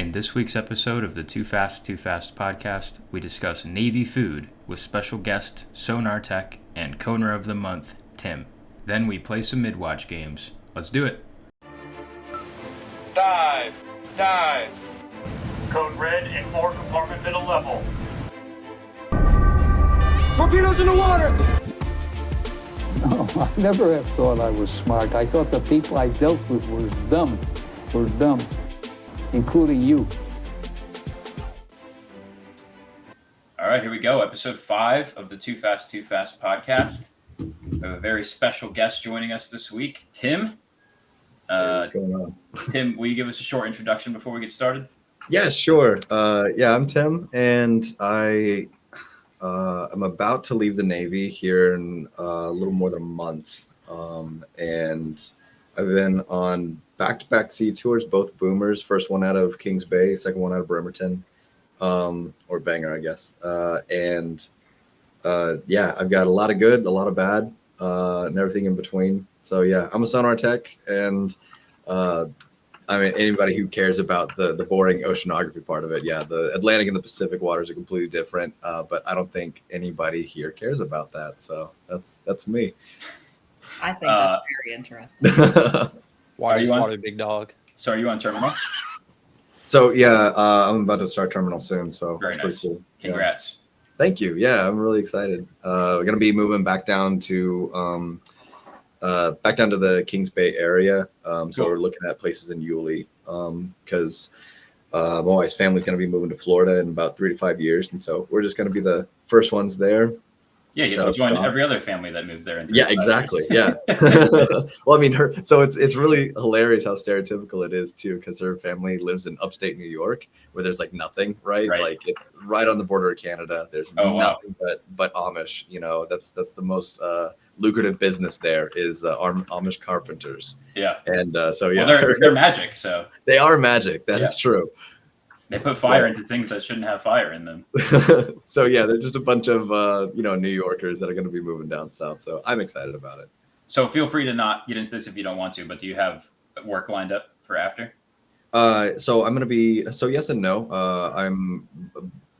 In this week's episode of the Too Fast, Too Fast podcast, we discuss Navy food with special guest Sonar Tech and Coner of the Month, Tim. Then we play some mid-watch games. Let's do it. Dive! Code red and 4 compartment middle level. Torpedoes in the water! No, I never have thought I was smart. I thought the people I dealt with were dumb, including you. All right, here we go. Episode 5 of the Too Fast, Too Fast podcast. We have a very special guest joining us this week, Tim. What's going on? Tim, will you give us a short introduction before we get started? Yeah, sure. I'm Tim, and I'm about to leave the Navy here in a little more than a month. And I've been on back-to-back sea tours, both boomers. First one out of Kings Bay, second one out of Bremerton, or Bangor, I guess. I've got a lot of good, a lot of bad, and everything in between. So yeah, I'm a sonar tech, and anybody who cares about the boring oceanography part of it, yeah, the Atlantic and the Pacific waters are completely different, but I don't think anybody here cares about that. So that's me. I think that's very interesting. Why are you on big dog? So are you on terminal? So yeah, I'm about to start terminal soon. So very it's nice. pretty cool. Congrats. Yeah. Thank you. Yeah, I'm really excited. We're gonna be moving back down to the Kings Bay area. So Cool. We're looking at places in Yulee because my wife's family's going to be moving to Florida in about 3 to 5 years. And so we're just going to be the first ones there. Yeah, you have to join every other family that moves there. Yeah, exactly. Yeah. Well, I mean, it's really hilarious how stereotypical it is too, because her family lives in upstate New York, where there's like nothing, right? Like it's right on the border of Canada. There's nothing but Amish. You know, that's the most lucrative business there is Amish carpenters. Yeah. And well, they're magic. So they are magic. That is true. They put fire into things that shouldn't have fire in them. So yeah, they're just a bunch of New Yorkers that are going to be moving down south. So I'm excited about it. So feel free to not get into this if you don't want to, but do you have work lined up for after? So I'm going to be yes and no. I'm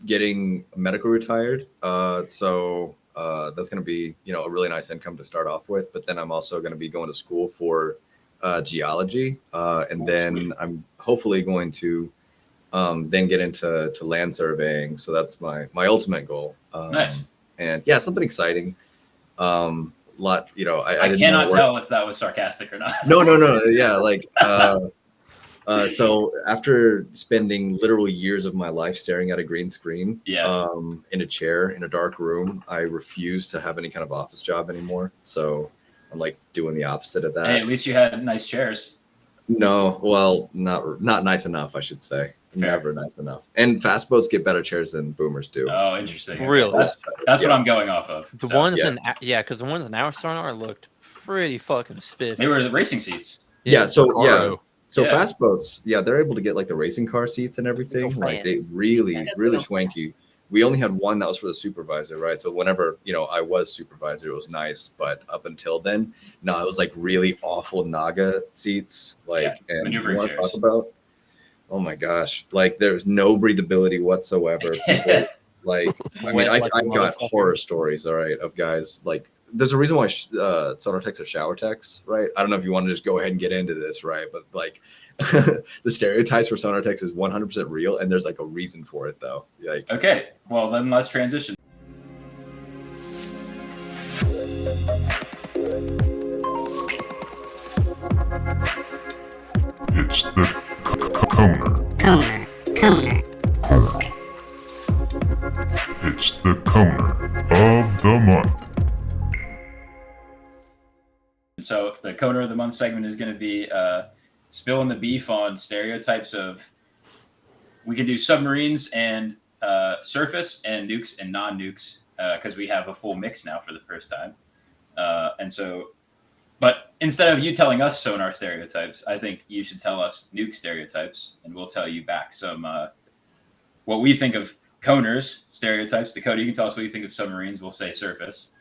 getting medical retired. So that's going to be a really nice income to start off with. But then I'm also going to be going to school for geology, and then sweet. I'm hopefully going to then get into land surveying. So that's my ultimate goal. Nice. And yeah, something exciting. I cannot tell if that was sarcastic or not. No. Yeah. So after spending literal years of my life staring at a green screen, in a chair in a dark room, I refuse to have any kind of office job anymore. So I'm like doing the opposite of that. Hey, at least you had nice chairs. No, well, not nice enough, I should say. Fair. Never nice enough. And fast boats get better chairs than boomers do. Oh, interesting. Really? That's what I'm going off of. Because the ones in our sonar looked pretty fucking spiffy. They were the racing seats. So fast boats, they're able to get like the racing car seats and everything. Like they really swanky. We only had one that was for the supervisor, right? So whenever, I was supervisor, it was nice. But up until then, no, it was like really awful Naga seats. And maneuvering chairs. Talk about, oh my gosh, like there's no breathability whatsoever. People, I got horror stories, all right, of guys like, there's a reason why sonar techs are shower techs, right? I don't know if you want to just go ahead and get into this, right? But like the stereotypes for sonar techs is 100% real, and there's like a reason for it, though. Okay, well then let's transition. It's the Coner. It's the Coner of the Month. So the Coner of the Month segment is going to be spilling the beef on stereotypes of. We can do submarines and surface and nukes and non-nukes because we have a full mix now for the first time. But instead of you telling us sonar stereotypes, I think you should tell us nuke stereotypes, and we'll tell you back some what we think of Coners stereotypes. Dakota, you can tell us what you think of submarines. We'll say surface,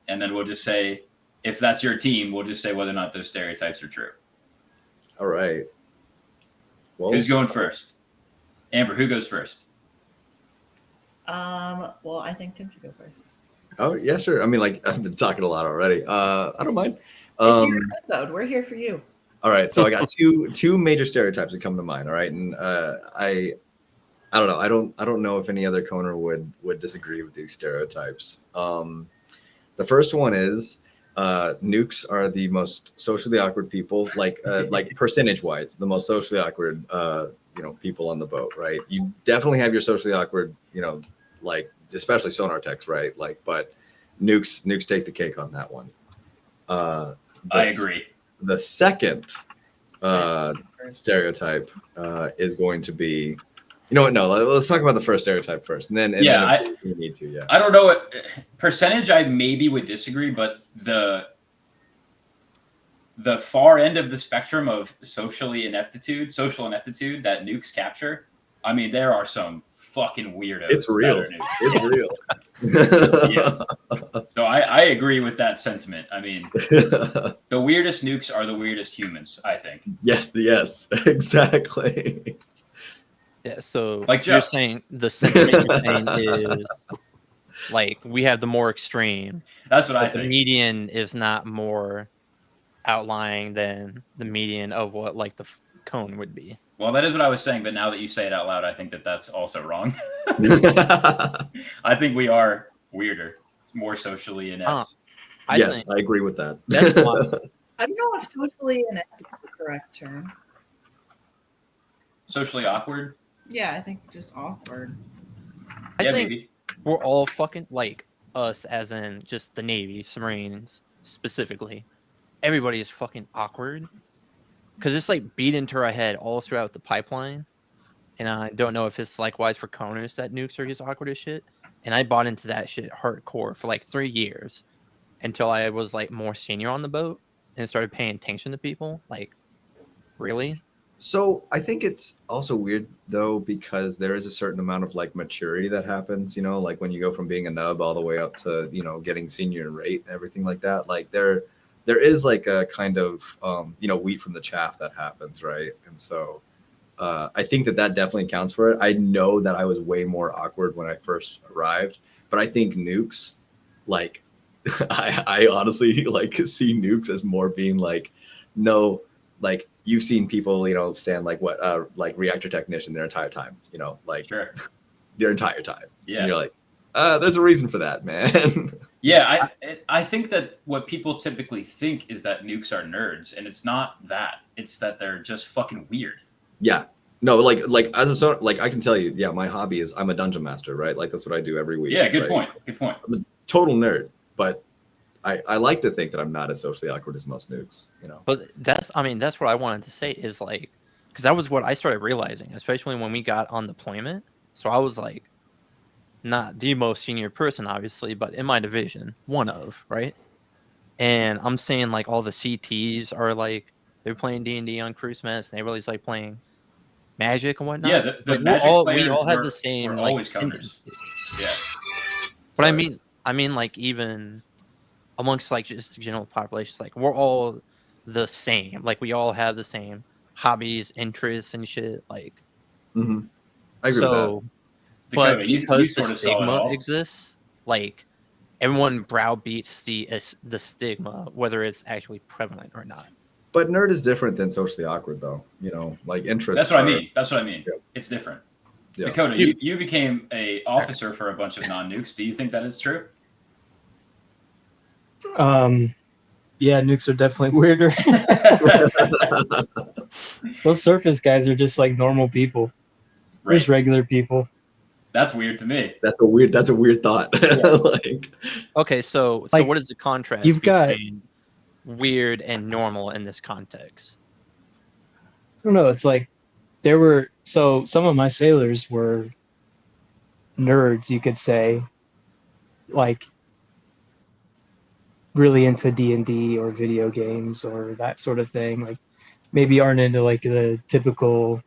and then we'll just say, if that's your team, we'll just say whether or not those stereotypes are true. All right. Whoa. Who's going first? Amber, who goes first? Well, I think Tim should go first. Oh yeah, sure. I mean, like I've been talking a lot already. I don't mind. It's your episode. We're here for you. All right, so I got two major stereotypes that come to mind. All right, and I don't know. I don't know if any other coner would disagree with these stereotypes. The first one is nukes are the most socially awkward people, like percentage wise, the most socially awkward people on the boat, right? You definitely have your socially awkward, like especially sonar techs, right? Like, but nukes take the cake on that one. I agree. The second stereotype is going to be, you know what? No, let's talk about the first stereotype first, and then if we need to. Yeah, I don't know what percentage I maybe would disagree, but the far end of the spectrum of social ineptitude that nukes capture. I mean, there are some fucking weirdos. It's real. It's real. Yeah. So I agree with that sentiment. I mean, the weirdest nukes are the weirdest humans, I think. Yes, exactly. Yeah, so like you're saying the sentiment you're saying is like we have the more extreme. That's what I think. The median is not more outlying than the median of what like the cone would be. Well, that is what I was saying, but now that you say it out loud, I think that that's also wrong. I think we are weirder. It's more socially inept. I agree with that. That's why. I don't know if socially inept is the correct term. Socially awkward? Yeah, I think just awkward. I think maybe. We're all fucking like us, as in just the Navy, submarines specifically. Everybody is fucking awkward. Because it's like beat into our head all throughout the pipeline. And I don't know if it's likewise for coners that nukes are just awkward as shit. And I bought into that shit hardcore for like 3 years until I was like more senior on the boat and started paying attention to people. Like, really? So I think it's also weird though, because there is a certain amount of like maturity that happens, like when you go from being a nub all the way up to, getting senior in rate and everything like that. Like there is like a kind of, wheat from the chaff that happens. Right. And so I think that definitely counts for it. I know that I was way more awkward when I first arrived, but I think nukes, like, I honestly like see nukes as more being like, no, like you've seen people, stand like like reactor technician their entire time, like sure. Their entire time. Yeah. And you're like, there's a reason for that, man. Yeah, I think that what people typically think is that nukes are nerds, and it's not that. It's that they're just fucking weird. Yeah. No, like as a like I can tell you, yeah, my hobby is I'm a dungeon master, right? Like that's what I do every week. Yeah, good right? point. Good point. I'm a total nerd, but I like to think that I'm not as socially awkward as most nukes, But that's what I wanted to say is like, because that was what I started realizing, especially when we got on deployment. So I was like, not the most senior person, obviously, but in my division, one of, right? And I'm saying like all the CTs are like, they're playing D&D on cruise mess, and everybody's like playing Magic and whatnot. Yeah, the like, Magic we all have the same like always counters. Yeah. But I mean like even amongst like just general populations, like we're all the same. Like we all have the same hobbies, interests, and shit. Like, I agree with that. But Dakota, because you the sort of saw it stigma all. exists, like everyone browbeats the stigma, whether it's actually prevalent or not. But nerd is different than socially awkward, though. Like interests. That's what I mean. That's what I mean. Yeah. It's different. Yeah. Dakota, you became a officer for a bunch of non-nukes. Do you think that is true? Yeah, nukes are definitely weirder. Those surface guys are just like normal people. Right. Just regular people. That's weird to me. That's a weird thought. Like, Okay, so Like, what is the contrast you've got- between weird and normal in this context? I don't know. It's like some of my sailors were nerds, you could say, like really into D&D or video games or that sort of thing. Like maybe aren't into like the typical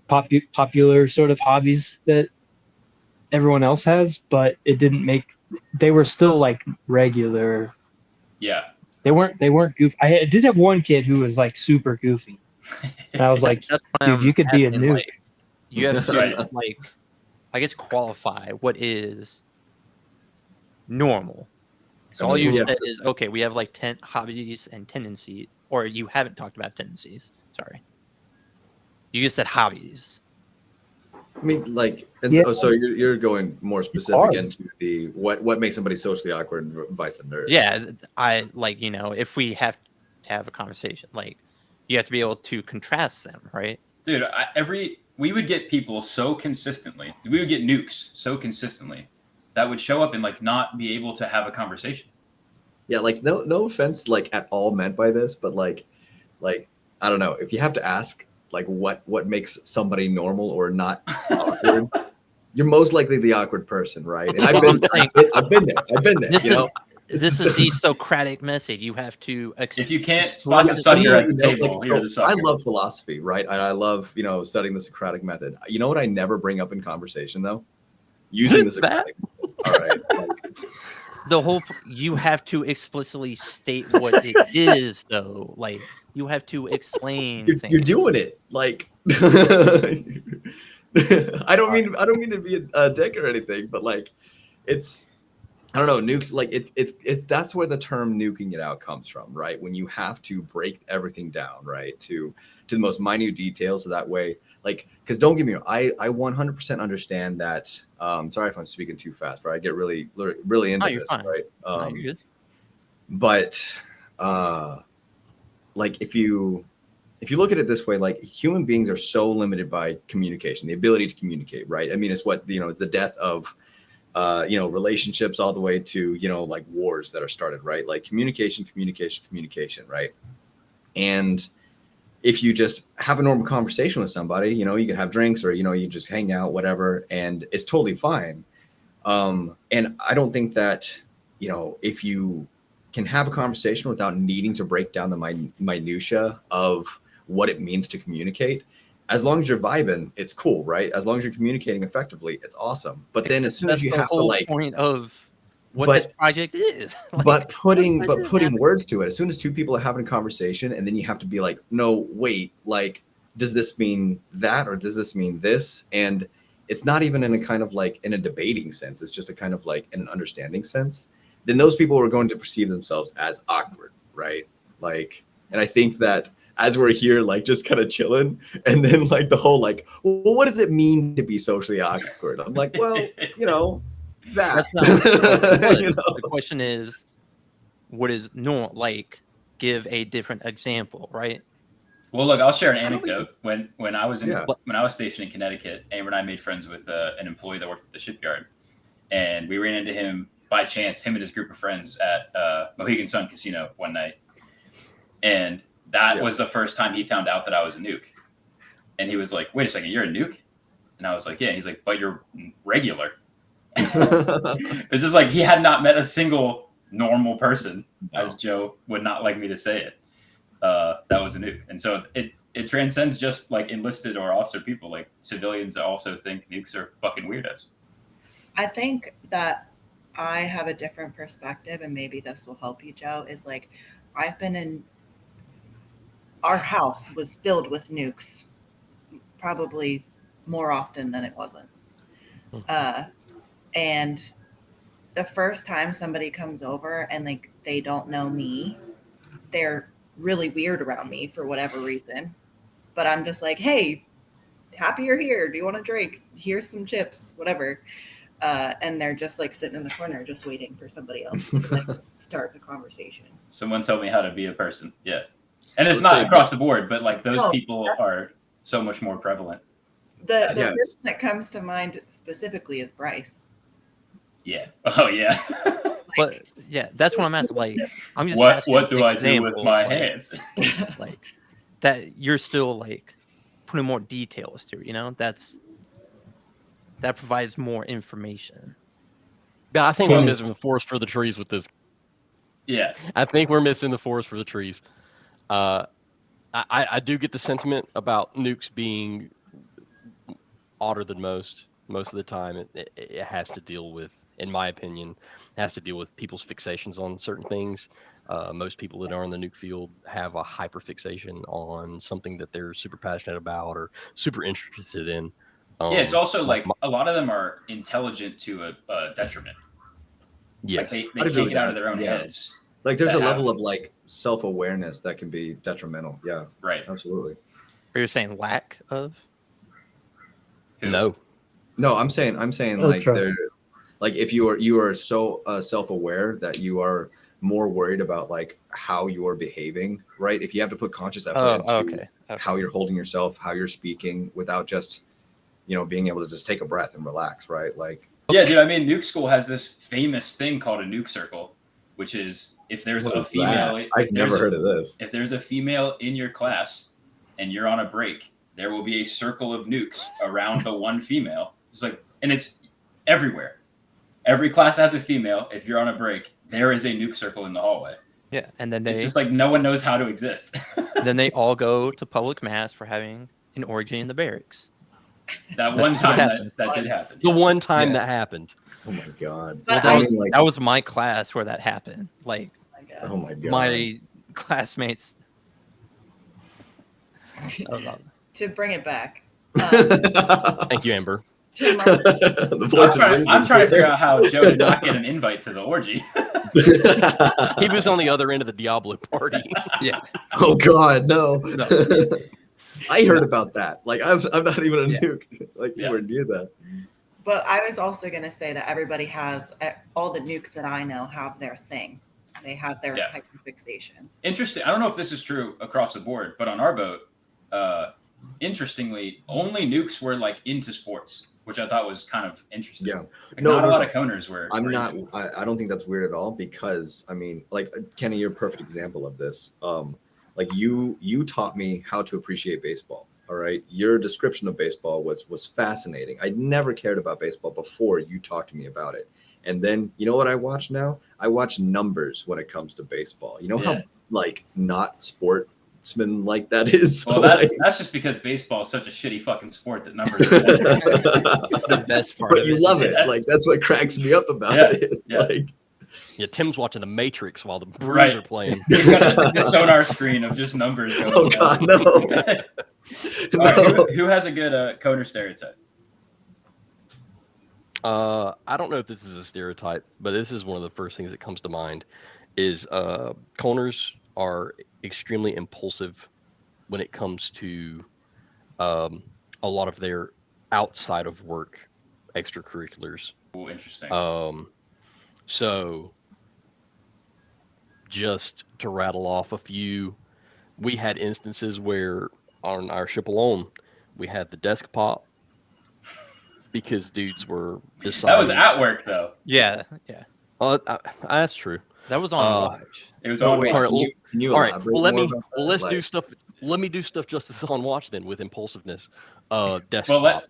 popular sort of hobbies that everyone else has, but they were still like regular. Yeah. They weren't goofy. I did have one kid who was like super goofy. And I was like, That's what dude, I'm you could be a asking, nuke. like, you have to Right. like, I guess, qualify what is normal. So I all mean, you yeah. said is, okay, we have like 10 hobbies and tendencies, or you haven't talked about tendencies. Sorry, you just said hobbies. I mean, like, and Yeah. so you're going more specific hard. into the what makes somebody socially awkward and vice versa. Yeah, I like, if we have to have a conversation, like, you have to be able to contrast them, right? Dude, we would get people so consistently. We would get nukes so consistently that would show up and like not be able to have a conversation. Yeah, like no offense, like at all meant by this, but like I don't know if you have to ask like what makes somebody normal or not awkward, you're most likely the awkward person, right? And I've been there. This you is know? this is the Socratic method. You have to. If you can't spot the sucker Yeah, at the table, you're the so I sucker. love philosophy, right? And I love studying the Socratic method. You know what I never bring up in conversation though? Using the Socratic. All right. The whole you have to explicitly state what it is, though. Like, you have to explain. You're doing it like. I don't mean to be a dick or anything, but like, it's I don't know, nukes, like it's that's where the term nuking it out comes from, right? When you have to break everything down, right, to the most minute details, so that way, like, because don't get me wrong, I 100% understand that. Sorry if I'm speaking too fast, right? I get really into you're this, fine. right? No, you're good. But like if you look at it this way, like human beings are so limited by communication, the ability to communicate, right? I mean, it's what it's the death of relationships all the way to like wars that are started, right? Like communication, right? And if you just have a normal conversation with somebody, you can have drinks or you just hang out, whatever, and it's totally fine. And I don't think that if you can have a conversation without needing to break down the minutia of what it means to communicate, as long as you're vibing, it's cool, right? As long as you're communicating effectively, it's awesome. But then as soon as you have to like point of what this project is, like, but putting words to it, as soon as two people are having a conversation, and then you have to be like, no, wait, like, does this mean that, or does this mean this? And it's not even in a kind of like in a debating sense. It's just a kind of like in an understanding sense. Then those people are going to perceive themselves as awkward, right? Like, and I think that as we're here, like just kind of chilling, and then like the whole like, well, what does it mean to be socially awkward? I'm like, well, that. That's not the question is, what is normal? Like, give a different example, right? Well, look, I'll share an anecdote. When I was when I was stationed in Connecticut, Amber and I made friends with an employee that worked at the shipyard, and we ran into him by chance, him and his group of friends at Mohegan Sun Casino one night, and that was the first time he found out that I was a nuke. And he was like, "Wait a second, you're a nuke?" And I was like, "Yeah." And he's like, "But you're regular." It's just like he had not met a single normal person, as Joe would not like me to say it. That was a nuke. And so it transcends just like enlisted or officer people. Like civilians also think nukes are fucking weirdos. I think that I have a different perspective, and maybe this will help you, Joe, is like I've been in our house was filled with nukes probably more often than it wasn't. And the first time somebody comes over and like they don't know me, they're really weird around me for whatever reason. But I'm just like, hey, happy you're here. Do you want a drink? Here's some chips, whatever. And they're just like sitting in the corner, just waiting for somebody else to like start the conversation. Someone tell me how to be a person. Yeah. And it's not across the board, but like those people are so much more prevalent. The person that comes to mind specifically is Bryce. Yeah. Oh yeah. But yeah, that's what I'm asking. Like, I'm just what do I do with my hands? Like that, you're still like putting more details to it. That provides more information. Yeah, I think we're missing the forest for the trees with this. Yeah, I think we're missing the forest for the trees. I do get the sentiment about nukes being odder than most of the time. It has to deal with, in my opinion, people's fixations on certain things. Most people that are in the nuke field have a hyperfixation on something that they're super passionate about or super interested in. Yeah, it's also like like a lot of them are intelligent to a detriment. yes, Like they I'd agree can't with get out that. of their own Yeah. heads. Like there's that a level have- of like self-awareness that can be detrimental. Yeah, Right. absolutely. Are you saying lack of? Who? No, I'm saying Oh, like try. they're like if you are so self-aware that you are more worried about like how you're behaving, right? If you have to put conscious effort Oh, into okay. how you're holding yourself, how you're speaking, without just being able to just take a breath and relax, right? Like Yeah, dude. I mean, nuke school has this famous thing called a nuke circle, which is if there's what a is female. that? I've never heard of this. If there's a female in your class and you're on a break, there will be a circle of nukes around the one female. It's like, and it's everywhere. Every class has a female. If you're on a break, there is a nuke circle in the hallway. Yeah, and then It's just like no one knows how to exist. then they all go to public mass for having an orgy in the barracks. That That's one just what time happens. that did happen. the yes. one time Yeah. that happened. Oh my god. But Well, I- that was my class where that happened. Like Oh my god. my classmates. That was awesome. To bring it back, Thank you, Amber. to Mo- The voice of reason. I'm trying to figure out how Joe did not get an invite to the orgy. He was on the other end of the Diablo party. Yeah. Oh god, no. I heard about that. Like I'm not even a Yeah. nuke. Like Yeah. nowhere near that. but I was also going to say that everybody has all the nukes that I know have their thing. They have their Yeah. hyperfixation. Interesting. I don't know if this is true across the board, but on our boat, interestingly, only nukes were like into sports, which I thought was kind of interesting. Yeah. Like, No, not no, a lot no. of coners were. I'm were not. into- I don't think that's weird at all because I mean, like Kenny, you're a perfect example of this. Like you taught me how to appreciate baseball. All right, your description of baseball was fascinating. I never cared about baseball before you talked to me about it. And then you know what I watch now? I watch numbers when it comes to baseball. You know Yeah. how like not sportsman like that is. Well, that's just because baseball is such a shitty fucking sport that numbers. Are The best part but of you it. love it. Yeah. Like that's what cracks me up about Yeah, it. yeah. Like Yeah, Tim's watching The Matrix while the Brewers Right. are playing. He's got a sonar screen of just numbers. Going Oh, down. God, no. All right, No. who has a good Coner stereotype? I don't know if this is a stereotype, but this is one of the first things that comes to mind is coners are extremely impulsive when it comes to a lot of their outside of work extracurriculars. Ooh, interesting. So just to rattle off a few, we had instances where on our ship alone, we had the desk pop because dudes were deciding. That was at work though. Yeah. That's true. That was on watch. It was Oh, on. wait, All right, can you All right. elaborate Well, let more me. about that? Well, let's Like- do stuff. Let me do stuff just as on watch then with impulsiveness. Desk Well, pop.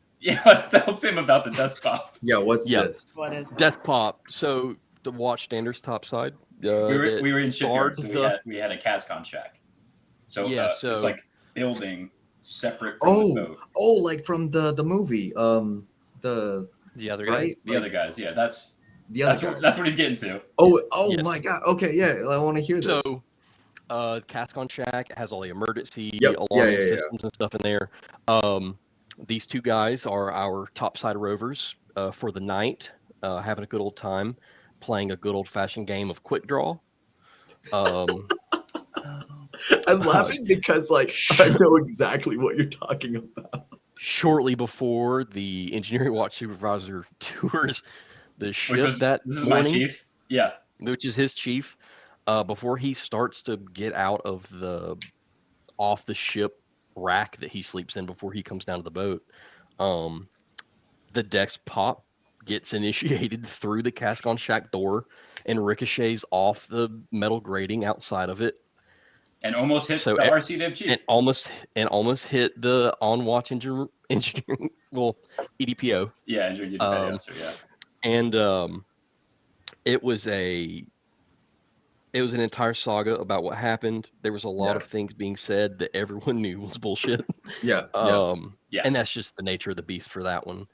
let's tell Tim about the desktop. Yeah, what's Yeah. this? What is that? Desk pop. So the watch standards top side. We were in guards shipyards. So the- we had a CASCON shack. So Yeah, it's so- like building separate from the boat. Oh, like from the movie. The The other guy. right, The other guys, yeah, that's the other guy. that's what he's getting to. Oh Yes. my god. Okay, yeah, I want to hear this. So, Cascon Shack has all the emergency Yep. alarming Yeah. systems and stuff in there. These two guys are our topside rovers for the night, having a good old time, playing a good old fashioned game of quick draw. I'm laughing because like I know exactly what you're talking about. Shortly before the engineering watch supervisor tours the ship Which was that this is my morning, chief. Yeah. which is his chief, before he starts to get out of off the ship rack that he sleeps in before he comes down to the boat, the desk pop gets initiated through the Cascon Shack door and ricochets off the metal grating outside of it, And almost hit So the e- RC Dev chief. and almost hit the on watch engineering well EDPO. Yeah, engineer did petty um, officer, yeah. And it was an entire saga about what happened. There was a lot Yeah. of things being said that everyone knew was bullshit. Yeah. Yeah. And that's just the nature of the beast for that one.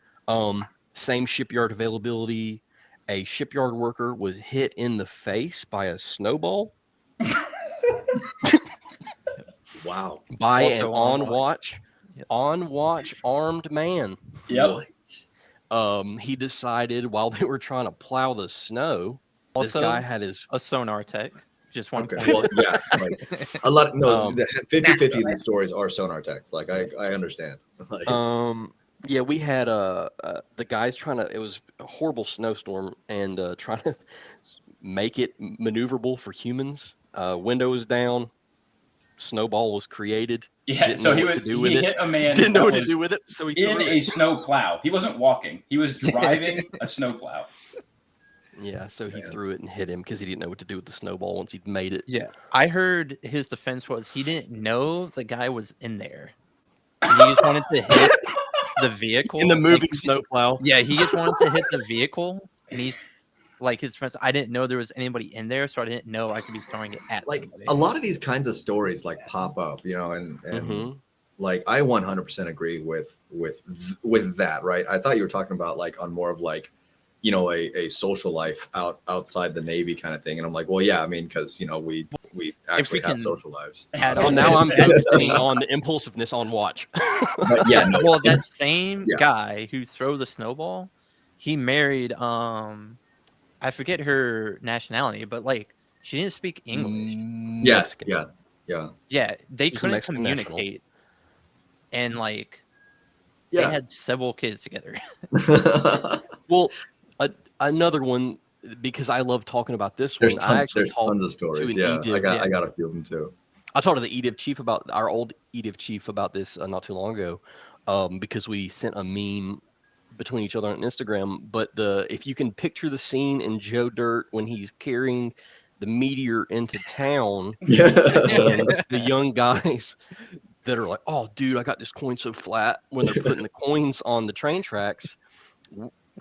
Same shipyard availability. A shipyard worker was hit in the face by a snowball Wow. By Also an on on watch armed man. Yep. What? He decided while they were trying to plow the snow, this Also, guy had his a sonar tech. Just one Okay. point. Well, yeah. Like a lot. No, Um, the 50-50 of these stories are sonar techs. Like I understand. Like, yeah, we had the guys trying to. It was a horrible snowstorm and trying to make it maneuverable for humans. Window was down. Snowball was created. Yeah, Didn't so know what to do with he it. hit a man Didn't know that what to was do with it, so he in threw a it. snow plow. He wasn't walking. He was driving a snow plow. Yeah, so he Man. threw it and hit him because he didn't know what to do with the snowball once he'd made it. Yeah, I heard his defense was he didn't know the guy was in there, and he just wanted to hit the vehicle In the like, moving snowplow. Yeah, he just wanted to hit the vehicle, and he's like his friends. I didn't know there was anybody in there, so I didn't know I could be throwing it at like somebody. a lot of these kinds of stories like pop up, you know, and Mhm. like I 100% agree with that, right? I thought you were talking about like on more of like, you know, a social life outside the Navy kind of thing, and I'm like, well, yeah, I mean, because you know we actually have can social lives. add Well, on now to I'm that, focusing on the impulsiveness on watch. But yeah, no, well, that same yeah. guy who threw the snowball, he married I forget her nationality, but like she didn't speak English. Yeah, Mexican. yeah. Yeah, they She's a couldn't Mexican national. communicate, and like Yeah. they had several kids together. Well, another one because I love talking about this There's one. I tons, actually there's talked tons of to stories. an Yeah, EDIV. I got a few of them too. I talked to the EDIV chief about our old EDIV chief about this not too long ago, because we sent a meme between each other on Instagram. But if you can picture the scene in Joe Dirt when he's carrying the meteor into town, Yeah. and the young guys that are like, "Oh, dude, I got this coin so flat," when they're putting the coins on the train tracks.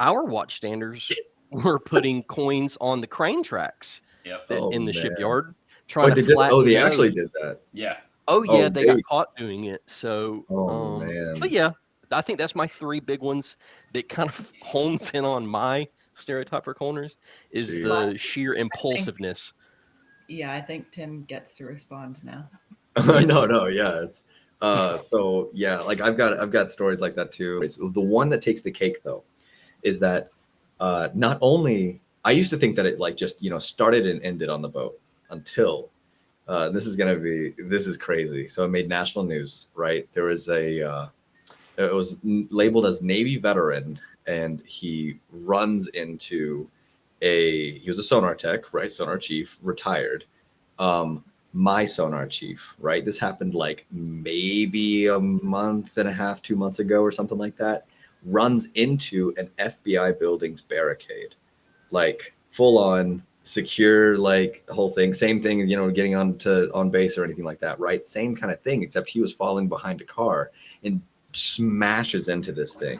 Our watchstanders were putting coins on the crane tracks Yep. in the man. shipyard, Oh, trying they to did. flatten Oh, they those. actually did that. Yeah. Oh yeah, Oh, they got they- caught doing it. So, Oh, man. But yeah, I think that's my three big ones that kind of hones in on my stereotype for corners is Jeez. the sheer impulsiveness. Yeah, I think Tim gets to respond now. No, yeah. It's so yeah, like I've got stories like that too. The one that takes the cake though is that not only I used to think that it like just, you know, started and ended on the boat until this is crazy. So it made national news, right? There was it was labeled as Navy veteran, and he runs into he was a sonar tech, right? Sonar chief, retired. My sonar chief, right? This happened like maybe a month and a half, 2 months ago or something like that. Runs into an FBI building's barricade, like full on secure, like the whole thing. Same thing, you know, getting on base or anything like that, right? Same kind of thing, except he was falling behind a car and smashes into this thing.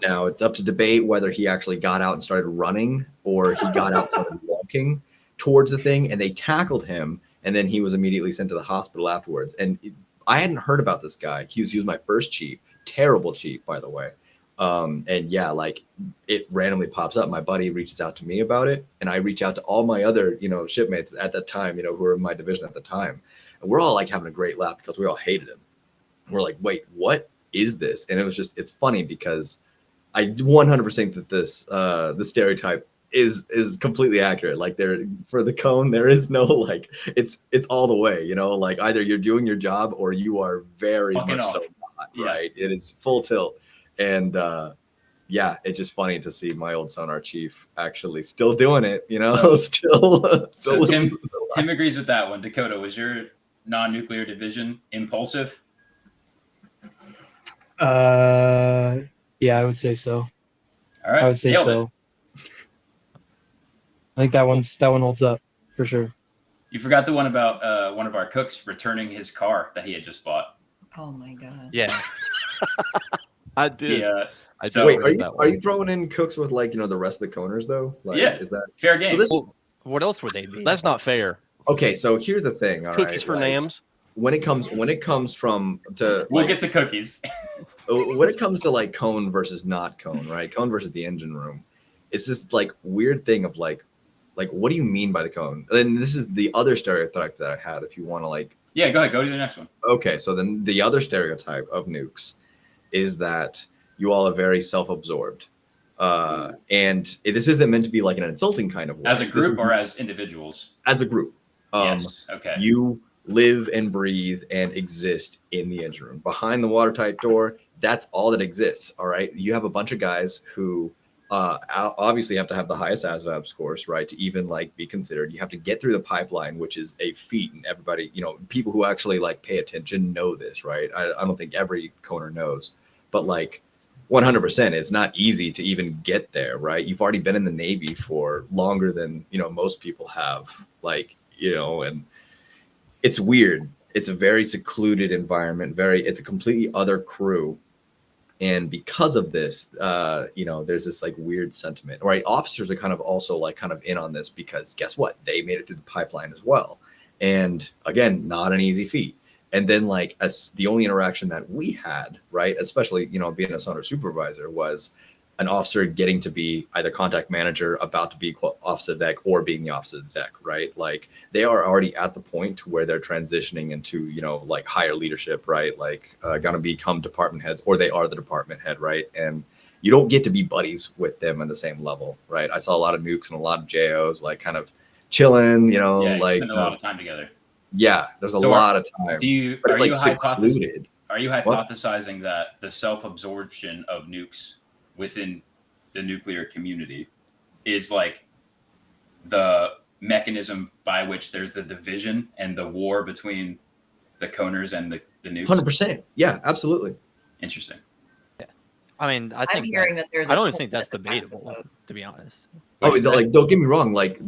Now it's up to debate whether he actually got out and started running or he got out and started walking towards the thing, and they tackled him, and then he was immediately sent to the hospital afterwards. And I hadn't heard about this guy. He was my first chief, terrible chief, by the way. And yeah, like it randomly pops up. My buddy reaches out to me about it, and I reach out to all my other, you know, shipmates at that time, you know, who were in my division at the time. And we're all like having a great laugh because we all hated him. We're like, wait, what is this? And it was just, it's funny because I 100% think that this, the stereotype is completely accurate. Like for the cone, there is no, like, it's all the way, you know, like either you're doing your job or you are very Fucking much off. so not, right? It is full tilt. And yeah, it's just funny to see my old sonar chief actually still doing it, you know, still. So Tim agrees with that one. Dakota, was your non-nuclear division impulsive? Yeah, I would say so. All right. I would say nailed so. I think that one holds up for sure. You forgot the one about one of our cooks returning his car that he had just bought. Oh my god. Yeah. I did. Yeah. I So- Wait, did are you throwing in cooks with, like, you know, the rest of the coners though? Like, Yeah. is that Fair game. so? This What else would they be? That's not fair. okay. So here's the thing. All right, Cookies for like, Nams. when it comes from to We'll like, get to cookies. when it comes to like cone versus not cone, right? Cone versus the engine room, it's this like weird thing of like like, what do you mean by the cone? And this is the other stereotype that I had. If you want to like, yeah, go ahead, go to the next one. Okay, so then the other stereotype of nukes is that you all are very self-absorbed, and this isn't meant to be like an insulting kind of way. As a group or as individuals? As a group. Yes. Okay. You live and breathe and exist in the engine room. Behind the watertight door, that's all that exists. All right. You have a bunch of guys who obviously have to have the highest ASVAB scores, right, to even like be considered. You have to get through the pipeline, which is a feat, and everybody, people who actually like pay attention know this, right? I don't think every coner knows, but like 100%, it's not easy to even get there, right? You've already been in the Navy for longer than most people have, like, and it's weird. It's a very secluded environment. It's a completely other crew. And because of this, there's this like weird sentiment, right? Officers are kind of in on this because guess what? They made it through the pipeline as well. And again, not an easy feat. And then like as the only interaction that we had, right, especially, being a sonar supervisor, was an officer getting to be either contact manager, about to be opposite deck, or being the opposite deck, right? Like they are already at the point where they're transitioning into, like higher leadership, right? Like gonna become department heads, or they are the department head, right? And you don't get to be buddies with them on the same level, right? I saw a lot of nukes and a lot of JOs like kind of chilling, like spend a lot of time together. Yeah, there's a lot of time. Are you hypothesizing that the self-absorption of nukes within the nuclear community is like the mechanism by which there's the division and the war between the coners and the nukes? 100%. Yeah, absolutely. Interesting. Yeah. I mean, I think I don't think that's debatable, to be honest. Like don't get me wrong. Like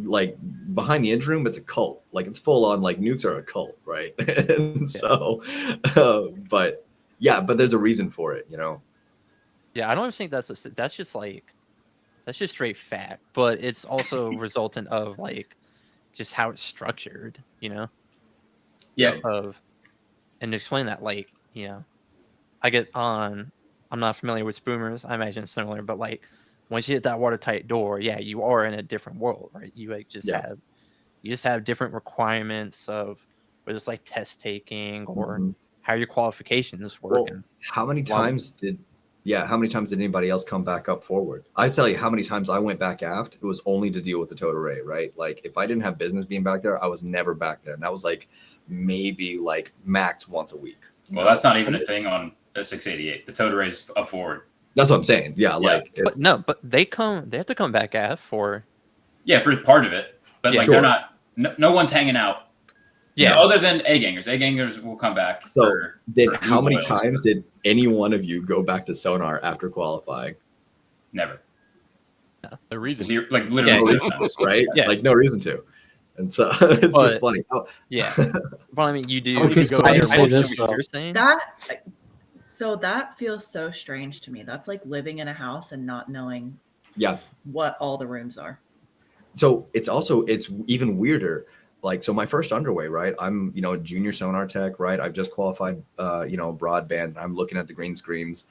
behind the engine room, it's a cult. Like it's full on. Like nukes are a cult, right? And so, but there's a reason for it, Yeah, I don't think that's just straight fact, but it's also resultant of like just how it's structured, Yeah. And to explain that, like, I get on. I'm not familiar with spoomers. I imagine it's similar, but like once you hit that watertight door, yeah, you are in a different world, right? You like just have different requirements of whether it's like test taking or how your qualifications work. Well, how many times did anybody else come back up forward? I tell you how many times I went back aft. It was only to deal with the towed array, right? Like if I didn't have business being back there, I was never back there. And that was like maybe like max once a week. Well, that's not even a thing on a 688. The towed array's up forward. That's what I'm saying. Yeah, like but they have to come back aft for part of it. But like they're not no one's hanging out. Yeah. Other than A-gangers. A-gangers will come back. So how many times did any one of you go back to sonar after qualifying? Never. No. The reason. Like literally no reason, right? Yeah. Like no reason to. And so it's just funny. Yeah. Well, I mean, you do. Okay, so I say this, you're saying? So that feels so strange to me. That's like living in a house and not knowing what all the rooms are. So it's even weirder. Like, so my first underway, right? I'm, junior sonar tech, right? I've just qualified, broadband. I'm looking at the green screens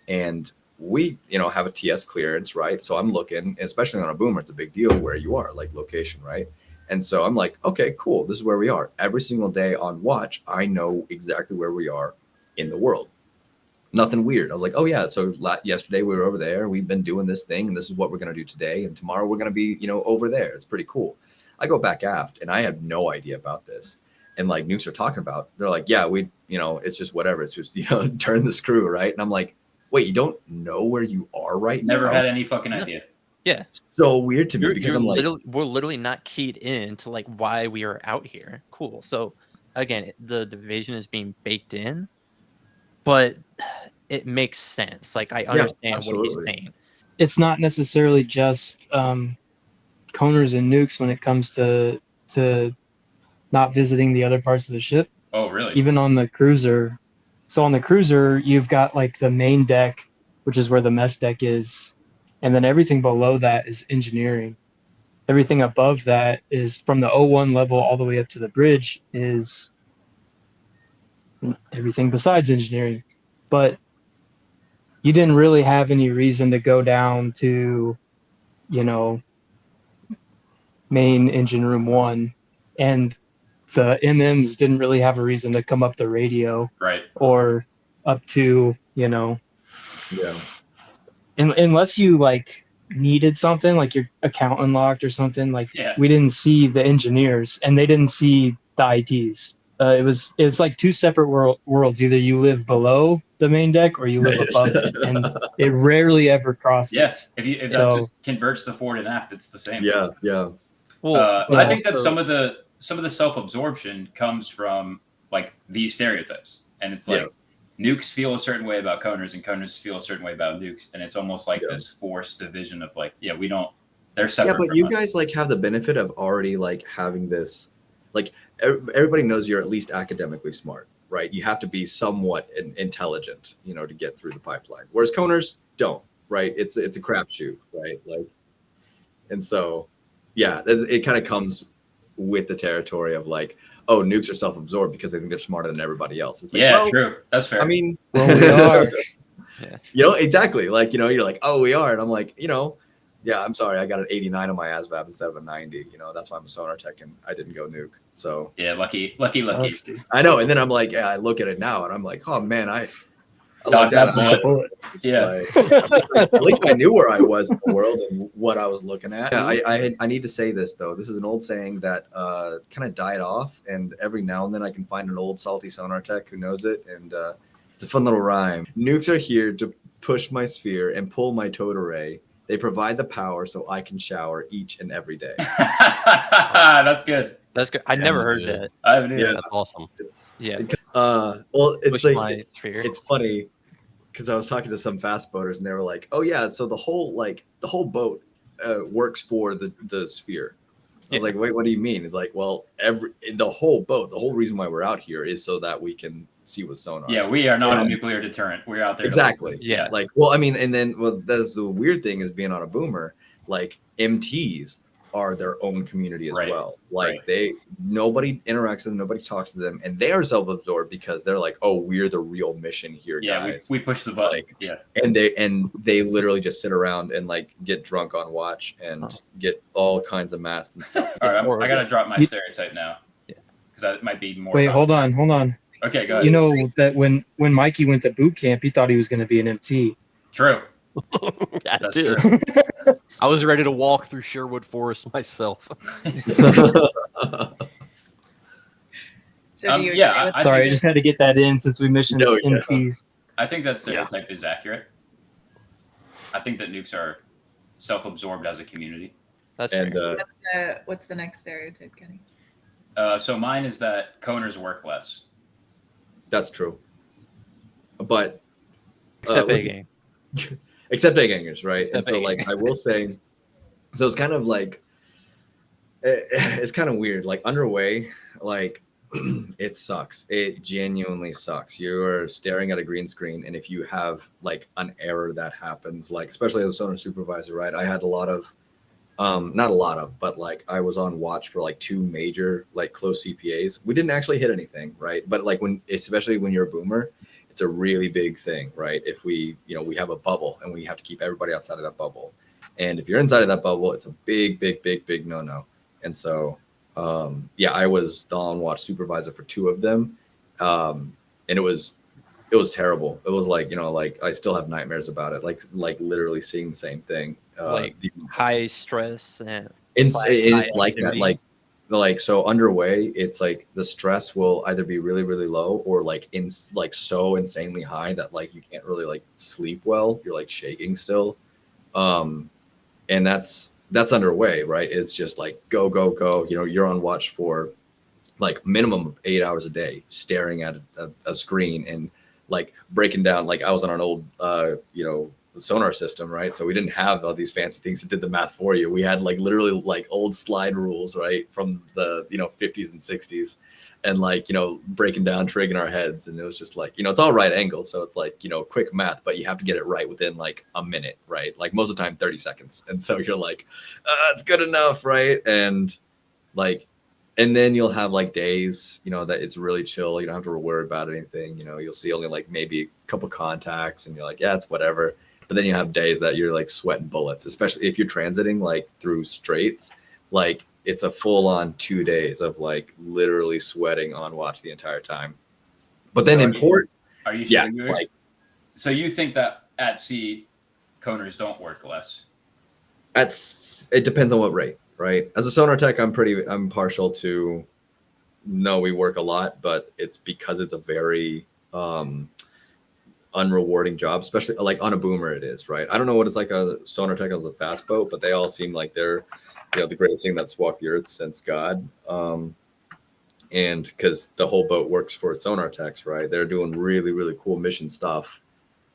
and we, have a TS clearance, right? So I'm looking, especially on a boomer, it's a big deal where you are, like location, right? And so I'm like, okay, cool. This is where we are. Every single day on watch, I know exactly where we are in the world. Nothing weird. I was like, oh yeah. So yesterday we were over there. We've been doing this thing and this is what we're going to do today. And tomorrow we're going to be, over there. It's pretty cool. I go back aft and I had no idea about this. And like nukes are talking about, they're like, yeah, we, it's just whatever. It's just, turn the screw. Right. And I'm like, wait, you don't know where you are right now? Never had any fucking idea. Yeah. So weird to me because I'm like, we're literally not keyed in to like why we are out here. Cool. So again, the division is being baked in, but it makes sense. Like I understand what he's saying. It's not necessarily just coners and nukes when it comes to not visiting the other parts of the ship. Oh, really? Even on the cruiser. So on the cruiser, you've got like the main deck, which is where the mess deck is. And then everything below that is engineering. Everything above that is from the O1 level all the way up to the bridge is everything besides engineering. But you didn't really have any reason to go down to, main engine room 1, and the MMs didn't really have a reason to come up the radio Right. or up to, you know, Yeah. unless you like needed something like your account unlocked or something, like Yeah. we didn't see the engineers and they didn't see the ITs. It was like two separate worlds. Either you live below the main deck or you live above it, and it rarely ever crosses. Yes. If that just converts to forward and aft, it's the same. Yeah, yeah. Well, I think that some of the self-absorption comes from like these stereotypes, and it's like nukes feel a certain way about coners, and coners feel a certain way about nukes, and it's almost like this forced division of like, we don't. They're separate. Yeah, but you guys like have the benefit of already like having this, like everybody knows you're at least academically smart, right? You have to be somewhat intelligent, you know, to get through the pipeline. Whereas coners don't, right? It's a crapshoot, right? Like, and so, yeah, it kind of comes with the territory of like, oh, nukes are self-absorbed because they think they're smarter than everybody else. It's like, well, true. That's fair. I mean, well, we are. You know, exactly. Like, you know, you're like, oh, we are. And I'm like, you know, yeah, I'm sorry. I got an 89 on my ASVAB instead of a 90. You know, that's why I'm a sonar tech and I didn't go nuke. So yeah, lucky. I know. And then I'm like, I look at it now and I'm like, oh man, I dodged that bullet. Yeah. Like, at least I knew where I was in the world and what I was looking at. Yeah, I need to say this though. This is an old saying that kind of died off, and every now and then I can find an old salty sonar tech who knows it, and it's a fun little rhyme. Nukes are here to push my sphere and pull my toad array. They provide the power so I can shower each and every day. That's good. That's good. I never heard that. I haven't either. Yeah, That's awesome. Well, it's Push like my sphere. it's funny because I was talking to some fast boaters and they were like, "Oh yeah, so the whole boat works for the sphere." I was like, "Wait, what do you mean?" It's like, "Well, the whole boat, the whole reason why we're out here is so that we can see with sonar." Yeah, we are not a nuclear deterrent. We're out there. Exactly. Yeah. Like, well, I mean, and then that's the weird thing is being on a boomer. Like MTs are their own community as well. Like nobody interacts with them, nobody talks to them, and they are self-absorbed because they're like, oh, we're the real mission here, guys. We push the button. Like, and they literally just sit around and like get drunk on watch and get all kinds of math and stuff. All right, I gotta drop my stereotype now. Yeah, because that might be more. Wait, hold on. Okay, go ahead. You know that when Mikey went to boot camp, he thought he was going to be an MT. True. That's true. I was ready to walk through Sherwood Forest myself. So do you sorry, I just had to get that in since we mentioned MTs. I think that stereotype is accurate. I think that nukes are self-absorbed as a community. That's what's the next stereotype, Kenny? So mine is that coners work less. That's true. But except A-gang. Except A-gangers, right? And so like I will say, so it's kind of like it's kind of weird. Like underway, like it sucks. It genuinely sucks. You're staring at a green screen, and if you have like an error that happens, like especially as a sonar supervisor, right? I had a lot of not a lot of, but like I was on watch for like 2 major like close CPAs. We didn't actually hit anything, right? But like especially when you're a boomer, it's a really big thing, right? If we have a bubble and we have to keep everybody outside of that bubble. And if you're inside of that bubble, it's a big no-no. And so, I was the on-watch supervisor for 2 of them. And it was terrible. It was like, like I still have nightmares about it. Like literally seeing the same thing. High stress and it's like that. Like so underway, it's like the stress will either be really, really low or like so insanely high that like you can't really like sleep well. You're like shaking still. And that's underway, right? It's just like go. You're on watch for like minimum of 8 hours a day, staring at a screen and like breaking down. Like I was on an old sonar system, right? So we didn't have all these fancy things that did the math for you. We had like literally like old slide rules, right, from the 50s and 60s, and like breaking down trig in our heads, and it was just like it's all right angles, so it's like quick math, but you have to get it right within like a minute, right? Like most of the time 30 seconds, and so you're like it's good enough, right? And like and then you'll have like days that it's really chill. You don't have to worry about anything. You'll see only like maybe a couple contacts, and you're like, yeah, it's whatever. But then you have days that you're like sweating bullets, especially if you're transiting like through straits. Like it's a full on 2 days of like literally sweating on watch the entire time. But then in port, are you yeah, sure? like, so you think that at sea, coners don't work less? it depends on what rate, right? As a sonar tech, I'm partial to no, we work a lot, but it's because it's a very unrewarding job, especially like on a boomer it is, right? I don't know what it's like a sonar tech on a fast boat, but they all seem like they're, you know, the greatest thing that's walked the earth since God. And because the whole boat works for sonar techs, right? They're doing really, really cool mission stuff.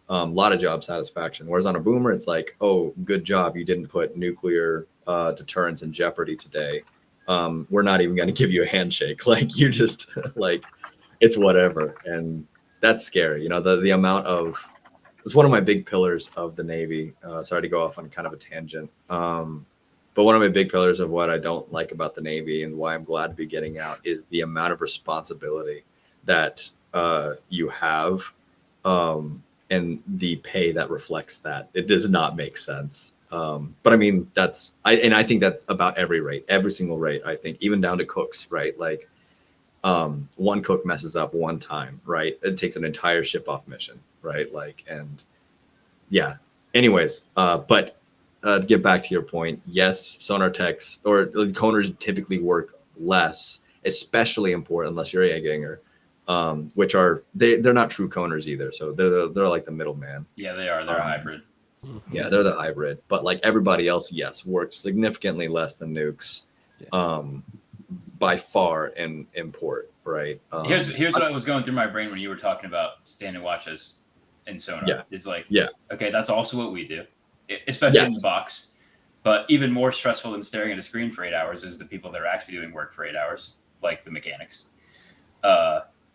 A lot of job satisfaction. Whereas on a boomer, it's like, oh, good job. You didn't put nuclear deterrence in jeopardy today. We're not even going to give you a handshake. Like, you just like, it's whatever. And that's scary. You know, the amount of, it's one of my big pillars of the Navy. Sorry to go off on kind of a tangent. But one of my big pillars of what I don't like about the Navy and why I'm glad to be getting out is the amount of responsibility that you have. And the pay that reflects that. It does not make sense. But I mean, I think that about every single rate, I think, even down to cooks, right? Like one cook messes up one time, right? It takes an entire ship off mission, right? Like, and yeah, anyways, but to get back to your point, yes, sonar techs or coners typically work less, especially in port, unless you're a ganger. Which are they're not true coners either, so they're like the middleman. Yeah, they are. They're a hybrid. Yeah, they're the hybrid, but like everybody else, yes, works significantly less than nukes, by far in port, right? Here's what I was going through my brain when you were talking about standing watches in sonar. Yeah, is like, yeah, okay, that's also what we do, especially in the box. But even more stressful than staring at a screen for 8 hours is the people that are actually doing work for 8 hours, like the mechanics.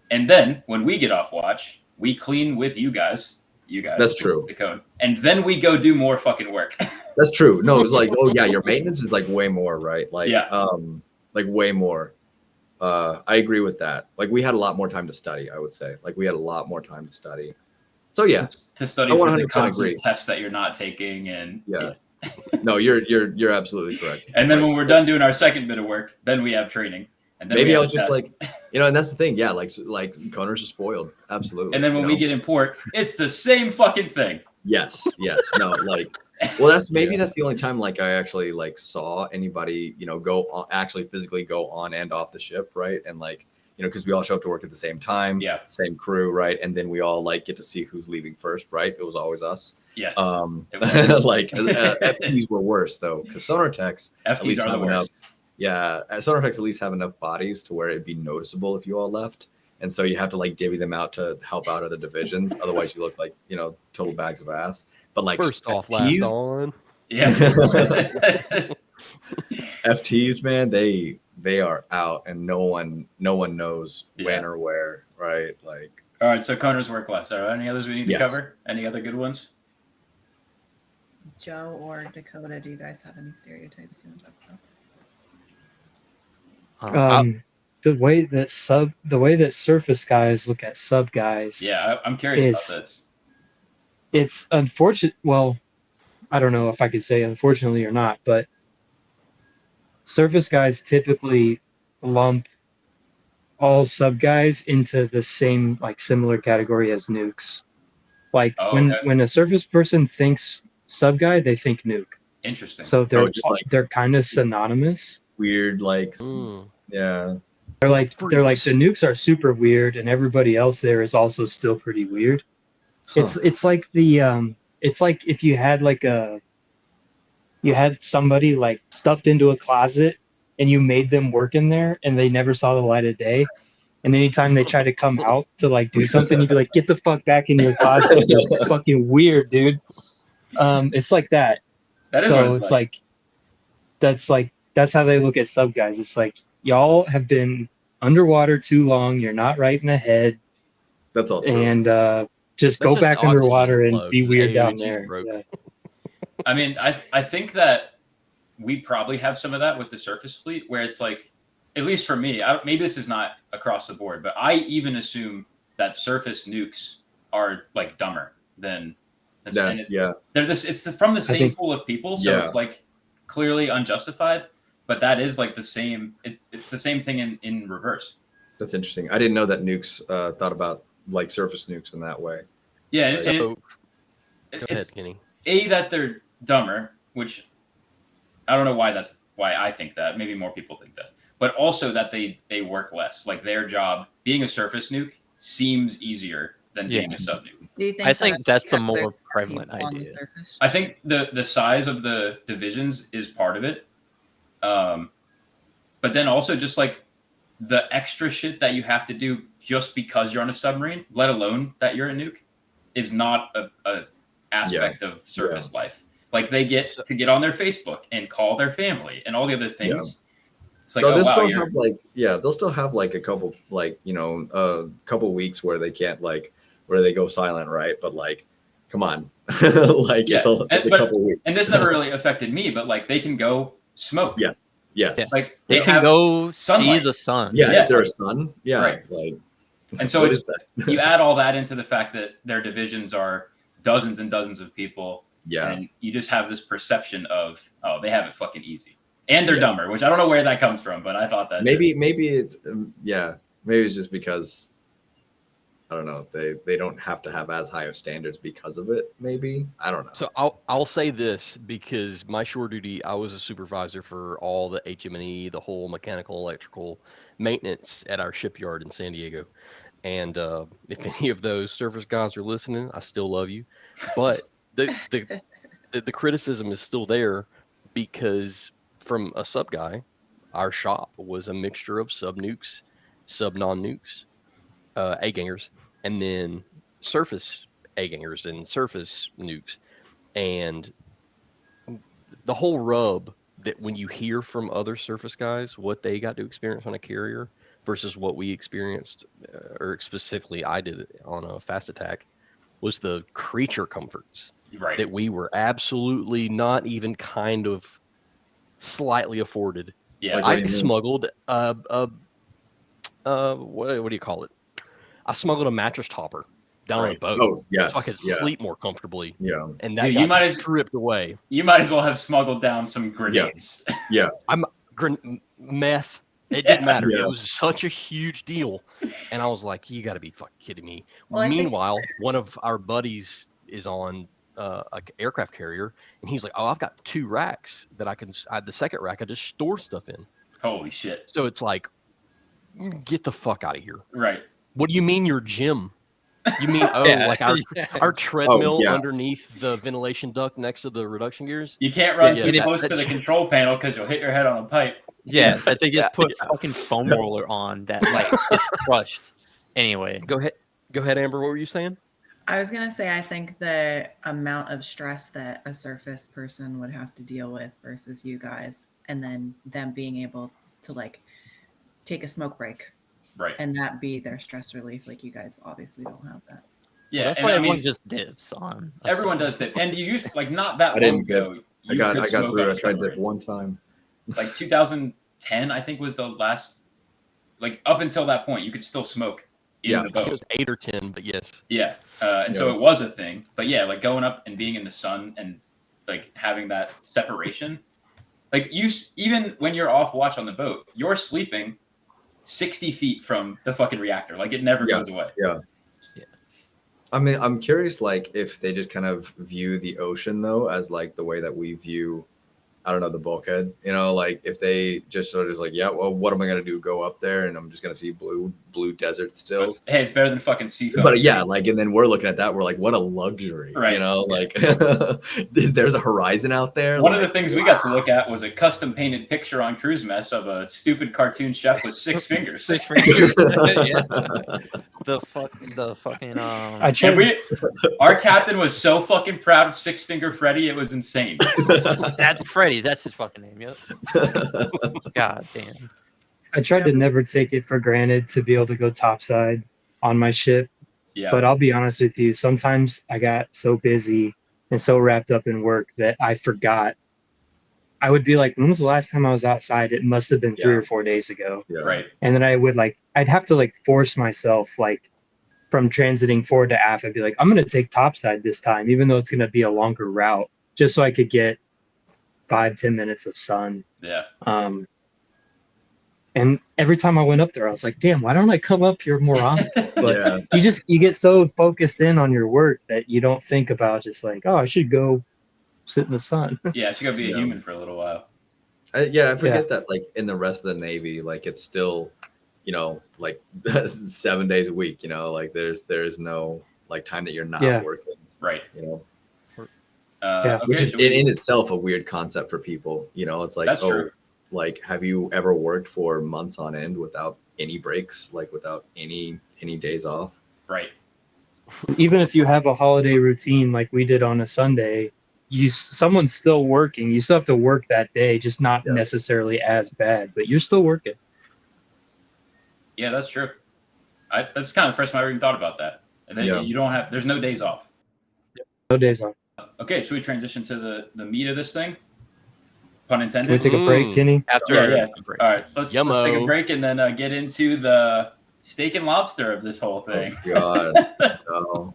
And then when we get off watch, we clean with you guys. That's true. The code. And then we go do more fucking work. That's true. No, it's like, oh yeah, your maintenance is like way more, right? Like, yeah. Like way more. I agree with that. Like we had a lot more time to study, I would say. Like we had a lot more time to study. So yeah. To study for the constant tests that you're not taking and yeah. No, you're absolutely correct. And then when we're done doing our second bit of work, then we have training. And then maybe I'll just like, you know, and that's the thing. Yeah. Like coners are spoiled. Absolutely. And then when we get in port, it's the same fucking thing. Yes. No, like, well, that's the only time like I actually like saw anybody, you know, actually physically go on and off the ship. Right. And like, you know, because we all show up to work at the same time. Yeah. Same crew. Right. And then we all like get to see who's leaving first. Right. It was always us. Yes. Like FTs were worse though, because sonar techs FTs are the worst. Yeah, sonar techs at least have enough bodies to where it'd be noticeable if you all left, and so you have to like divvy them out to help out other divisions. Otherwise, you look like, you know, total bags of ass. But like first off, last on. Yeah. FTs, man, they are out, and no one knows when or where, right? Like, all right, so coners work less. Are there any others we need to cover? Any other good ones? Joe or Dakota, do you guys have any stereotypes you want to talk about? The way that surface guys look at sub guys. Yeah, I'm curious about this. It's unfortunate. Well, I don't know if I could say unfortunately or not, but surface guys typically lump all sub guys into the same, like, similar category as nukes. Like when a surface person thinks sub guy, they think nuke. Interesting. So they're kind of synonymous. Weird, like, yeah. They're like the nukes are super weird, and everybody else there is also still pretty weird. Huh. It's like it's like if you had somebody like stuffed into a closet and you made them work in there and they never saw the light of day. And anytime they try to come out to like do something, you'd be like, get the fuck back in your closet. You're fucking weird, dude. It's like that. So it's like that's how they look at sub guys. It's like, y'all have been underwater too long. You're not right in the head. That's all true. And just go back underwater and be weird down there. Yeah. I mean, I think that we probably have some of that with the surface fleet, where it's like, at least for me, maybe this is not across the board, but I even assume that surface nukes are like dumber than yeah. They're it's from the same pool of people, so it's like clearly unjustified. but that is like the same. It's the same thing in reverse. That's interesting. I didn't know that nukes thought about like surface nukes in that way. Yeah, Right. and So, go it's ahead, Kenny. that they're dumber, which I don't know why I think that. Maybe more people think that, but also that they work less. Like their job being a surface nuke seems easier than being a sub nuke. Do you think I think that's the because there's more prevalent people on the idea. surface? I think the size of the divisions is part of it, but then also just like the extra shit that you have to do just because you're on a submarine, let alone that you're a nuke, is not a aspect of surface life. Like they get to get on their Facebook and call their family and all the other things. Yeah. It's like, No, oh wow, they'll still have like a couple, like, you know, a couple weeks where they can't, like, where they go silent, right? But like, come on, like it's a couple weeks. And this never really affected me, but like they can go smoke. Yes. Like They can go see the sun. Yeah. Is there a sun? Yeah. Right. Like, and so what is that? You add all that into the fact that their divisions are dozens and dozens of people. Yeah. And you just have this perception of, oh, they have it fucking easy. And they're dumber, which I don't know where that comes from, but I thought that maybe it's maybe it's just because I don't know, they don't have to have as high of standards because of it. Maybe I don't know. So I'll say this because my shore duty, I was a supervisor for all the HM&E, the whole mechanical, electrical maintenance at our shipyard in San Diego. And if any of those surface guys are listening, I still love you. But the criticism is still there because from a sub guy, our shop was a mixture of sub nukes, sub non nukes, A-gangers, and then surface A-gangers and surface nukes. And the whole rub that when you hear from other surface guys what they got to experience on a carrier versus what we experienced, or specifically I did on a fast attack, was the creature comforts that we were absolutely not even kind of slightly afforded. Yeah, I smuggled what do you call it? I smuggled a mattress topper down on a boat. Oh, yes. So I could sleep more comfortably. Yeah. And that got stripped away. You might as well have smuggled down some grenades. Yeah. Meth. It didn't matter. It was such a huge deal. And I was like, you got to be fucking kidding me. Well, Meanwhile, one of our buddies is on an aircraft carrier, and he's like, oh, I've got 2 racks that I can, the second rack I just store stuff in. Holy shit. So it's like, get the fuck out of here. Right. What do you mean your gym? You mean, like our treadmill underneath the ventilation duct next to the reduction gears? You can't run too close to the control panel because you'll hit your head on a pipe. Yeah, but they just put fucking foam roller on that like it's crushed. Anyway. Go ahead, Amber. What were you saying? I was gonna say I think the amount of stress that a surface person would have to deal with versus you guys, and then them being able to like take a smoke break. Right. And that be their stress relief. Like you guys obviously don't have that. Yeah. That's why everyone just dips on. Everyone does dip. And you used like not that I long didn't ago. I got through it. I tried dip one time. Like 2010, I think was the last, like up until that point, you could still smoke in the boat. It was 8 or 10, but yes. Yeah. So it was a thing. But yeah, like going up and being in the sun and like having that separation. Like even when you're off watch on the boat, you're sleeping 60 feet from the fucking reactor. Like it never goes away. Yeah. I mean, I'm curious, like, if they just kind of view the ocean, though, as like the way that we view, I don't know, the bulkhead, you know, like if they just sort of just like, yeah, well, what am I going to do? Go up there and I'm just going to see blue desert still. Hey, it's better than fucking seafoam. But yeah, like, and then we're looking at that. We're like, what a luxury, right? You know, like there's a horizon out there. One of the things we got to look at was a custom painted picture on Cruise Mess of a stupid cartoon chef with 6 fingers. 6 fingers. Yeah. The fucking. Our captain was so fucking proud of 6 Finger Freddy. It was insane. That's Freddy. That's his fucking name. Yep. God damn. I tried to never take it for granted to be able to go topside on my ship. Yeah. But I'll be honest with you, sometimes I got so busy and so wrapped up in work that I forgot. I would be like, when was the last time I was outside? It must have been 3 or 4 days ago. Yeah. Right. And then I'd have to force myself, from transiting forward to aft. I'd be like, I'm going to take topside this time, even though it's going to be a longer route, just so I could get 5-10 minutes of sun. Yeah. And every time I went up there, I was like, damn, why don't I come up here more often? But Yeah. you get so focused in on your work that you don't think about just like, oh, I should go sit in the sun. Yeah, she got to be a Yeah. human for a little while. I forget that like in the rest of the Navy, like it's still, you know, like 7 days a week, you know, like there's no like time that you're not working. Right. You know. Okay, Which is so in itself a weird concept for people. You know, it's like, That's true. like, have you ever worked for months on end without any breaks, like without any days off? Right. Even if you have a holiday routine like we did on a Sunday, someone's still working. You still have to work that day, just not necessarily as bad, but you're still working. Yeah, that's true. That's kind of the first time I even thought about that. And then you don't have, there's no days off. No days off. Okay, should we transition to the meat of this thing? Pun intended. Can we take a break, Kenny? Yeah. All right, let's take a break and then get into the steak and lobster of this whole thing. Oh, God. No.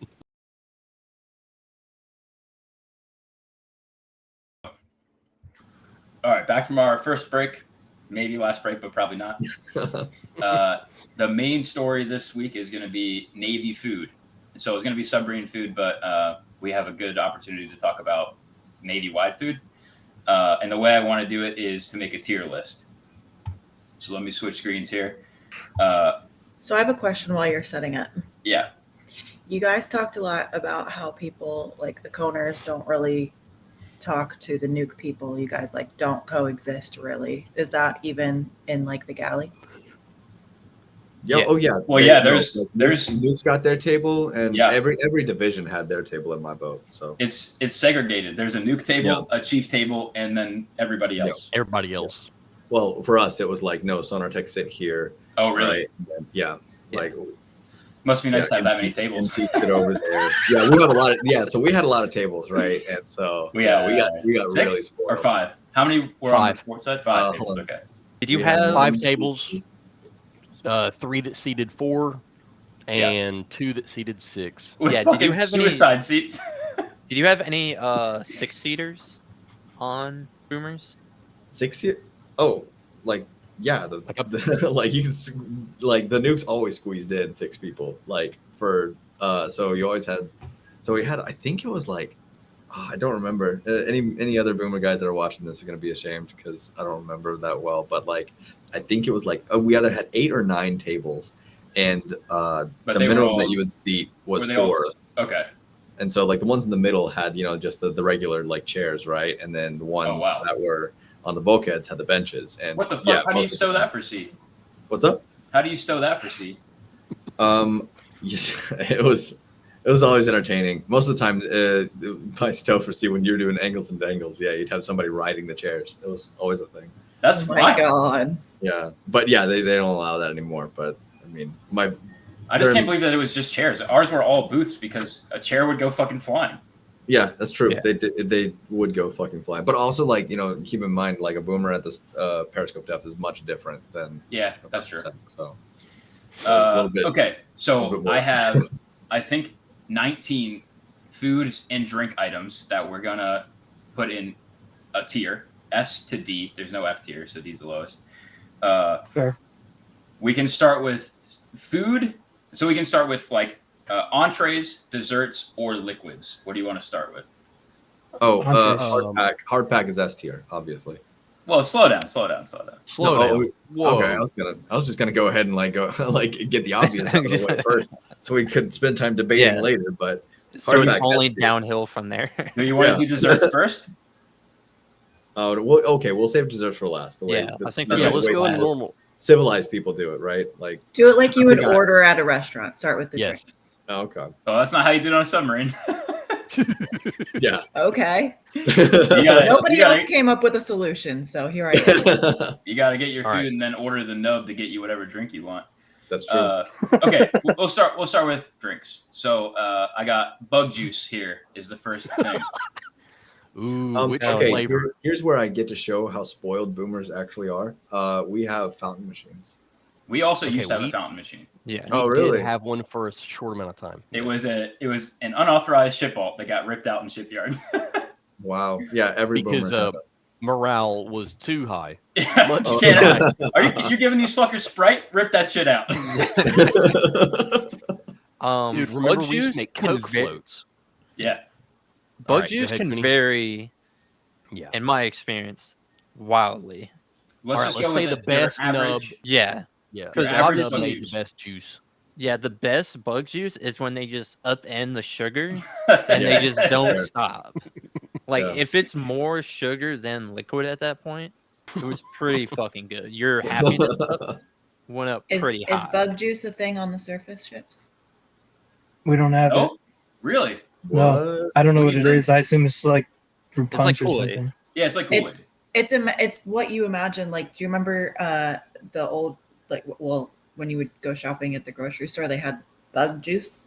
All right, back from our first break, maybe last break, but probably not. The main story this week is going to be Navy food. So it's going to be submarine food, but we have a good opportunity to talk about Navy-wide food. And the way I want to do it is to make a tier list. So let me switch screens here. So I have a question while you're setting up. Yeah. You guys talked a lot about how people, like the coners, don't really talk to the nuke people. You guys like don't coexist really. Is that even in like the galley? Yeah. Oh yeah. Well, yeah. There's Nuke's got their table, and every division had their table in my boat. So it's segregated. There's a nuke table, a chief table, and then everybody else. Everybody else. Well, for us, it was like no sonar tech sit here. Oh, really? Right? Yeah. Like must be nice to have that many tables. Sit over there. Yeah, we had a lot of so we had a lot of tables, right? And so we got six really spoiled. Or five. How many were on the port side? Five tables. Okay. Did you have 5 tables? 3 that seated 4, and 2 that seated 6. With did you have suicide seats? Did you have any 6-seaters on boomers? 6 seat? Oh, like yeah, like you like the nukes always squeezed in 6 people. Like for so you always had. So we had. I think it was like. I don't remember. Any other boomer guys that are watching this are going to be ashamed because I don't remember that well. But like, I think it was like we either had 8 or 9 tables, and the minimum that you would seat was 4. Okay. And so like the ones in the middle had just the regular like chairs, right? And then the ones that were on the bulkheads had the benches. And what the fuck? How do you stow that for C? What's up? How do you stow that for C? It was always entertaining. Most of the time, my stow for C when you're doing angles and dangles, you'd have somebody riding the chairs. It was always a thing. That's my God. Yeah, but yeah, they don't allow that anymore. But I mean, I just can't believe that it was just chairs. Ours were all booths because a chair would go fucking flying. Yeah, that's true. Yeah. They would go fucking flying. But also, like keep in mind, like a boomer at this periscope depth is much different than that's true. So okay, so I have I think 19 food and drink items that we're gonna put in a tier S to D. There's no F tier, so D's the lowest. Fair. We can start with food. So we can start with like entrees, desserts, or liquids. What do you want to start with? Oh, hard pack is S tier, obviously. Well, slow down. Whoa. Okay, I was just gonna go ahead and get the obvious out of the way first, so we could spend time debating later. But so it's only downhill from there. Do you want to do desserts first? Oh, well, okay. We'll save desserts for last. I think let's go normal. Civilized people do it, right? Like do it like you would order at a restaurant. Start with the drinks. Oh, okay. Oh, that's not how you do it on a submarine. Yeah. Okay. Nobody else came up with a solution, so here I am. You got to get your food and then order the nub to get you whatever drink you want. That's true. Okay, we'll start with drinks. So I got bug juice here is the first thing. Ooh, which okay, flavor? Here's where I get to show how spoiled boomers actually are. We have fountain machines. We also used to have a fountain machine. Yeah. Oh, really? Did have one for a short amount of time. It was an unauthorized ship vault that got ripped out in shipyard. Wow. Yeah, every because boomer morale was too high. Yeah, Much you too can't high. have- you're giving these fuckers Sprite? Rip that shit out. Dude, remember Bug we used juice to make can Coke va- floats. Yeah. All Bug right, go juice ahead, can Quinny. vary, Yeah. in my experience, wildly. Let's All right, just let's go say with the your best average. Yeah. Yeah, Because the average best nub bug made juice. the best juice. Yeah, the best bug juice is when they just upend the sugar and they just don't Fair. stop. Like Yeah. if it's more sugar than liquid at that point, it was pretty fucking good. Your happiness went up pretty Is high. bug juice a thing on the surface ships? We don't have it. Oh, really? No, What? I don't know What what do you it drink? is. I assume it's like fruit It's like punch or Kool-Aid. something. Yeah, it's like Kool-Aid. It's what you imagine. Like, do you remember the old, like, well, when you would go shopping at the grocery store, they had bug juice.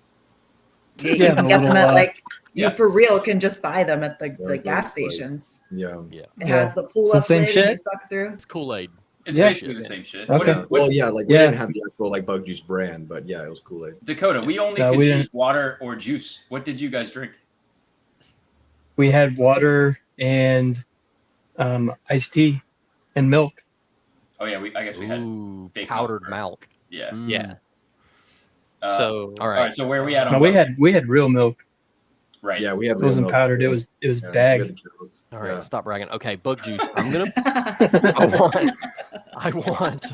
You Yeah, can the get them little, at like yeah. you for real can just buy them at the Those gas things, like- stations. Yeah. It Yeah. has the pull It's the up same lid and you shit? suck through. It's Kool-Aid. It's Yeah. basically the same shit. Okay. Well, yeah, like we Yeah. didn't have the actual like bug juice brand, but yeah, it was Kool-Aid. Dakota, we only No, could we choose didn't. water or juice. What did you guys drink? We had water and iced tea and milk. Oh yeah, I guess we had. Ooh, fake powdered milk, milk. Yeah. Mm. Yeah. So all all right. So where are we at on? No, we bug- had real milk. right. Yeah, we had. It wasn't real milk, powdered. too. It was Yeah, we had bagged. the Kittles. All right, Yeah. stop bragging. Okay, bug juice. I want.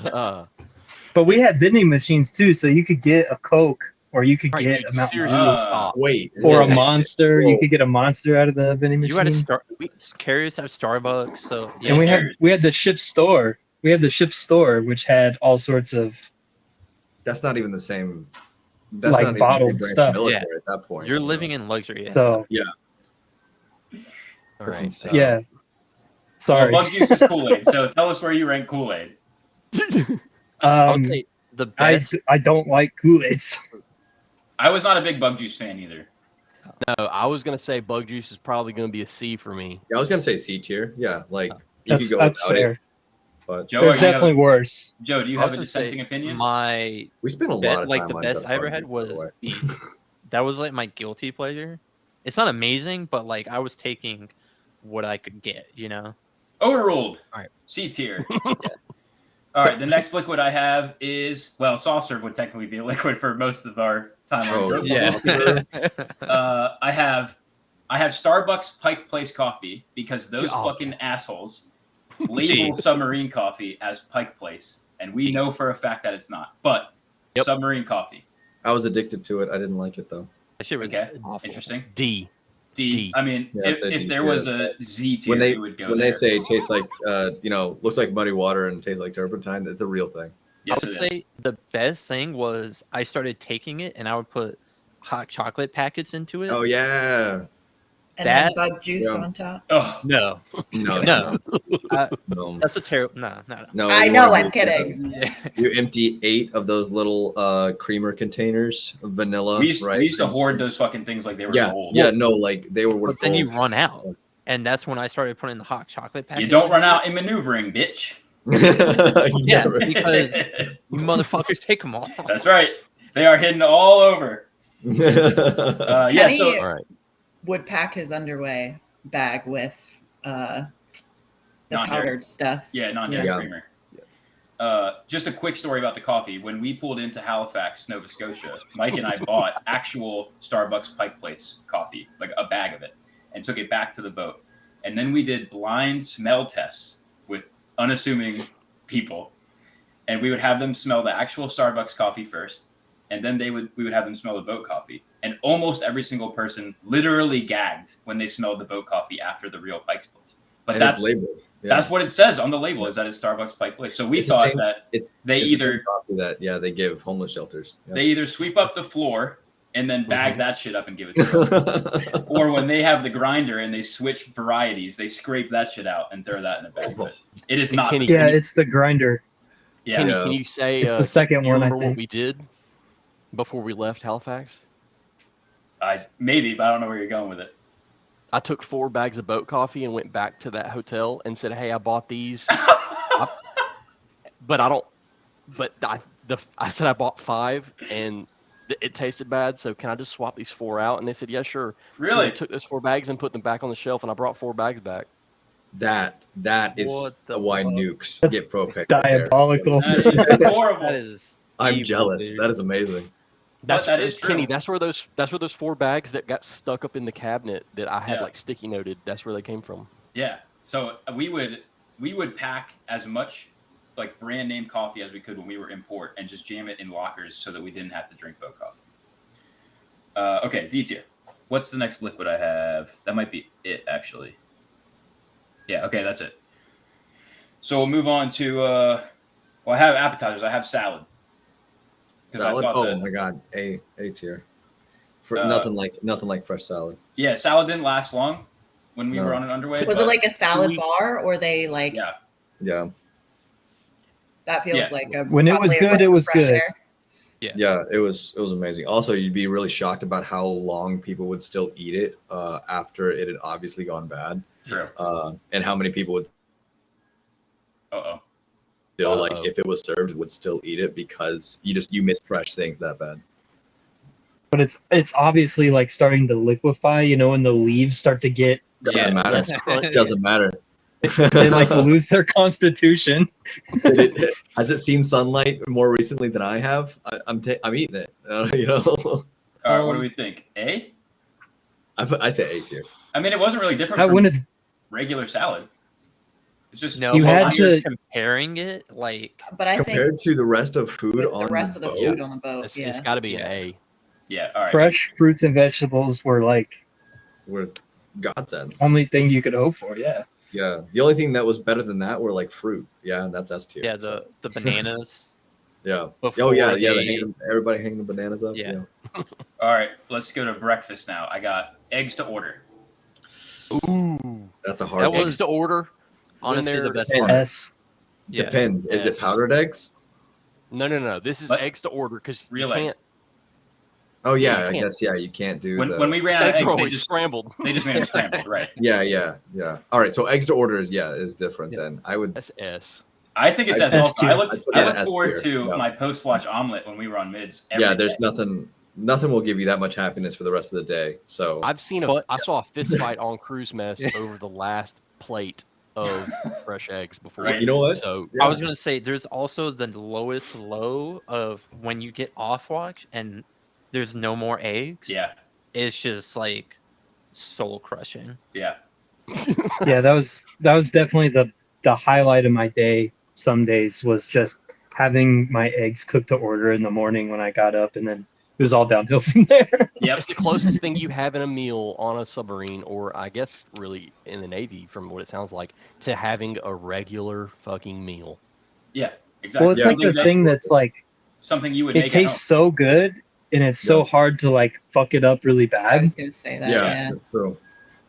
But we had vending machines too, so you could get a Coke or you could Right, get dude, a Mountain seriously, Dew stop. Wait. or a whoa. Monster. Whoa. You could get a Monster out of the vending machine. You had carriers have Starbucks, so yeah. and we carriers. had the ship store. We had the ship store, which had all sorts of That's not even the same. That's Like not even bottled the same stuff. military at that point. You're living in luxury. at so All That's right. insane. yeah. Well, Sorry. bug juice is Kool-Aid. So tell us where you rank Kool-Aid. I would say the best. I don't like Kool-Aid. I was not a big bug juice fan either. No, I was gonna say bug juice is probably gonna be a C for me. Yeah, I was gonna say C tier. Yeah, like you That's could go that's without fair. it, but Joe, There's do you have- definitely worse. Joe, do you I have was a gonna say dissenting opinion? My we spent a lot of like time the on best Bug I ever Juice, had by the was way. beef. That was like my guilty pleasure. It's not amazing, but like I was taking what I could get, you know. Overruled. All right. C tier. All right. The next liquid I have is soft serve would technically be a liquid for most of our time. Oh, on yeah. this I have Starbucks Pike Place coffee because those Oh. fucking assholes label submarine coffee as Pike Place, and we know for a fact that it's not. But Yep. submarine coffee. I was addicted to it. I didn't like it though. That shit was Okay. awful. Interesting. D. D. D. I mean, Yeah, I'd if say D there tier. was a Z tier, When they it would go when there. they say it tastes like looks like muddy water and tastes like turpentine, it's a real thing. yes, I would it is. say the best thing was I started taking it and I would put hot chocolate packets into it. Oh yeah. And That- then bug juice Yeah. on top. Oh, No, No. no, No. that's a terrible. No. No, I you know, wanna I'm do- kidding. You empty 8 of those little creamer containers of vanilla, we used right? to hoard those fucking things like they were Yeah, gold. yeah, no, like they were worth But then you gold. run out, and that's when I started putting the hot chocolate packets. You don't in run it. out in maneuvering, bitch. Yeah, right. because you motherfuckers take them all. That's right. They are hidden all over. Yeah. Kenny So All right. would pack his underwear bag with the Non-dairy. powdered stuff. yeah, non-dairy Yeah. creamer. Just a quick story about the coffee. When we pulled into Halifax, Nova Scotia, Mike and I bought actual Starbucks Pike Place coffee, like a bag of it, and took it back to the boat. And then we did blind smell tests with unassuming people, and we would have them smell the actual Starbucks coffee first, and then we would have them smell the boat coffee. And almost every single person literally gagged when they smelled the boat coffee after the real Pike's Place. But And that's it's labeled. Yeah. that's what it says on the label, is that it's Starbucks Pike Place. So we It's the thought same- that it's- they It's the same either coffee that they give homeless shelters. they either sweep up the floor and then bag that shit up and give it to us, or when they have the grinder and they switch varieties, they scrape that shit out and throw that in a bag. But it is not. Kenny, the Yeah, same. it's the grinder. Yeah. Kenny, Yeah. can you say It's the second you one, I remember what think. we did before we left Halifax? Maybe, but I don't know where you're going with it. I took 4 bags of boat coffee and went back to that hotel and said, "Hey, I bought these, but I don't." But I said I bought 5 and it tasted bad. So can I just swap these 4 out? And they said, "Yeah, sure." So Really? I took those 4 bags and put them back on the shelf, and I brought 4 bags back. That is What the why fuck? nukes That's get pro pick. Right there. Diabolical. That is horrible. That is I'm evil, jealous. dude. That is amazing. But that is Kenny. true. That's where those 4 bags that got stuck up in the cabinet that I had Yeah. like sticky noted. That's where they came from. Yeah. So we would pack as much like brand name coffee as we could when we were in port and just jam it in lockers so that we didn't have to drink boat coffee. Okay, D tier. What's the next liquid I have? That might be it, actually. Yeah, okay, that's it. So we'll move on to well, I have appetizers. I have salad. Salad? I thought that, my god, A tier. For nothing like fresh salad. yeah, salad didn't last long when we No. were on an underway. Was it like a salad bar, or they like? Yeah. Yeah. That feels Yeah. like a When it was probably a good, breath it of was fresh good. air. Yeah, it was amazing. Also, you'd be really shocked about how long people would still eat it after it had obviously gone bad. True. And how many people would Uh-oh. still like if it was served would still eat it because you miss fresh things that bad. But it's obviously like starting to liquefy, you know, when the leaves start to get Doesn't matter. Less crunch. Doesn't matter. they like lose their constitution. Has it seen sunlight more recently than I have? I'm eating it. You know. All right, what do we think? A? I say A tier. I mean, it wasn't really different How- from when it's regular salad. It's just No, You but had when you're to- comparing it, like But I think Compared to the rest of food with on the rest of the boat, food on the boat, It's, yeah. it's got to be an A. yeah. All right. fresh fruits and vegetables were like were godsends. only thing you could hope for. Yeah. Yeah, the only thing that was better than that were like fruit. Yeah, and that's S tier. yeah, so, the bananas. yeah. Before Oh yeah, they- everybody hanging the bananas up. Yeah. All right, let's go to breakfast now. I got eggs to order. Ooh, That's a hard That one. eggs to order. when Honestly, the they're- best Depends. part. S. Yeah. Depends. Is it Yes. powdered eggs? No. This is What? eggs to order because you Real eggs. can't. Oh Yeah, yeah, you I can't. guess you can't do When we ran out of Eggs are eggs, always scrambled. they just made them scrambled, right? yeah. All right, so eggs to order is different. Then I would. That's S. I think it's I- as also. S tier. I look I'd put it in S forward tier, to yeah. my post-watch omelet when we were on mids. every Yeah, there's day. nothing will give you that much happiness for the rest of the day. So I saw a fist fight on Cruise Mess over the last plate of fresh eggs before. Right. you know what? So Yeah. I was gonna say there's also the lowest low of when you get off watch and there's no more eggs. Yeah, It's just like soul crushing. yeah. Yeah, that was definitely the highlight of my day. Some days was just having my eggs cooked to order in the morning when I got up, and then it was all downhill from there. Yep. it's the closest thing you have in a meal on a submarine, or I guess really in the Navy, from what it sounds like, to having a regular fucking meal. Yeah, exactly. Well, it's like the thing that's like something you would make it at home. tastes so good, and it's so hard to like fuck it up really I bad. was gonna say that. yeah, Yeah. that's true.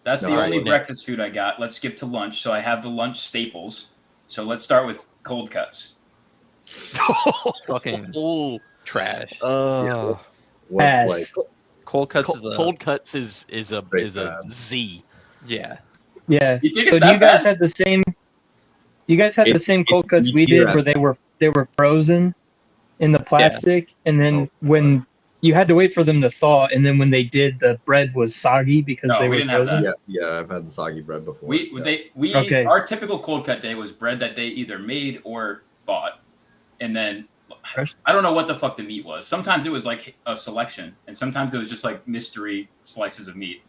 That's No, the all only right, breakfast food I got. Let's skip to lunch. So I have the lunch staples. So let's start with cold cuts. Fucking Oh, trash. Yeah, what's Pass. like Cold cuts is a cold cuts is a Straight bad. Z. yeah. Yeah. You think So it's do that you guys bad? had the same? You guys had the It's- same cold it's cuts we easier did, where they were frozen in the plastic, and then Oh, when you had to wait for them to thaw, and then when they did, the bread was soggy because No, they we were didn't have frozen. that. yeah, I've had the soggy bread before. We yeah. Okay. Our typical cold cut day was bread that they either made or bought, and then Fresh? I don't know what the fuck the meat was. Sometimes it was like a selection, and sometimes it was just like mystery slices of meat.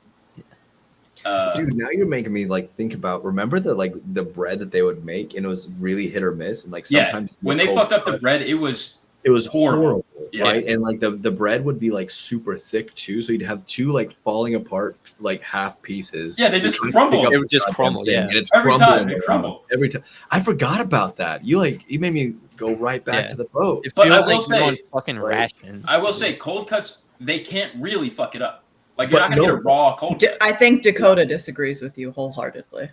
Dude, now you're making me like think about. Remember the bread that they would make, and it was really hit or miss, and like Yeah, sometimes when they cold fucked up the cut, bread, it was it was horrible. horrible, Yeah. right? And like the bread would be like super thick too, so you'd have two like falling apart like half pieces. Yeah, they just You're trying to crumble. pick up It would the just goddamn crumble, thing, yeah. and it's Every time, crumbling it around. crumbled. Every time. I forgot about that. You made me go right back Yeah. to the boat. It But I feels will like you're on say- fucking like, rations. I will say, cold cuts, they can't really fuck it up. Like you're But not gonna no. get a raw cold cut. I think Dakota disagrees with you wholeheartedly.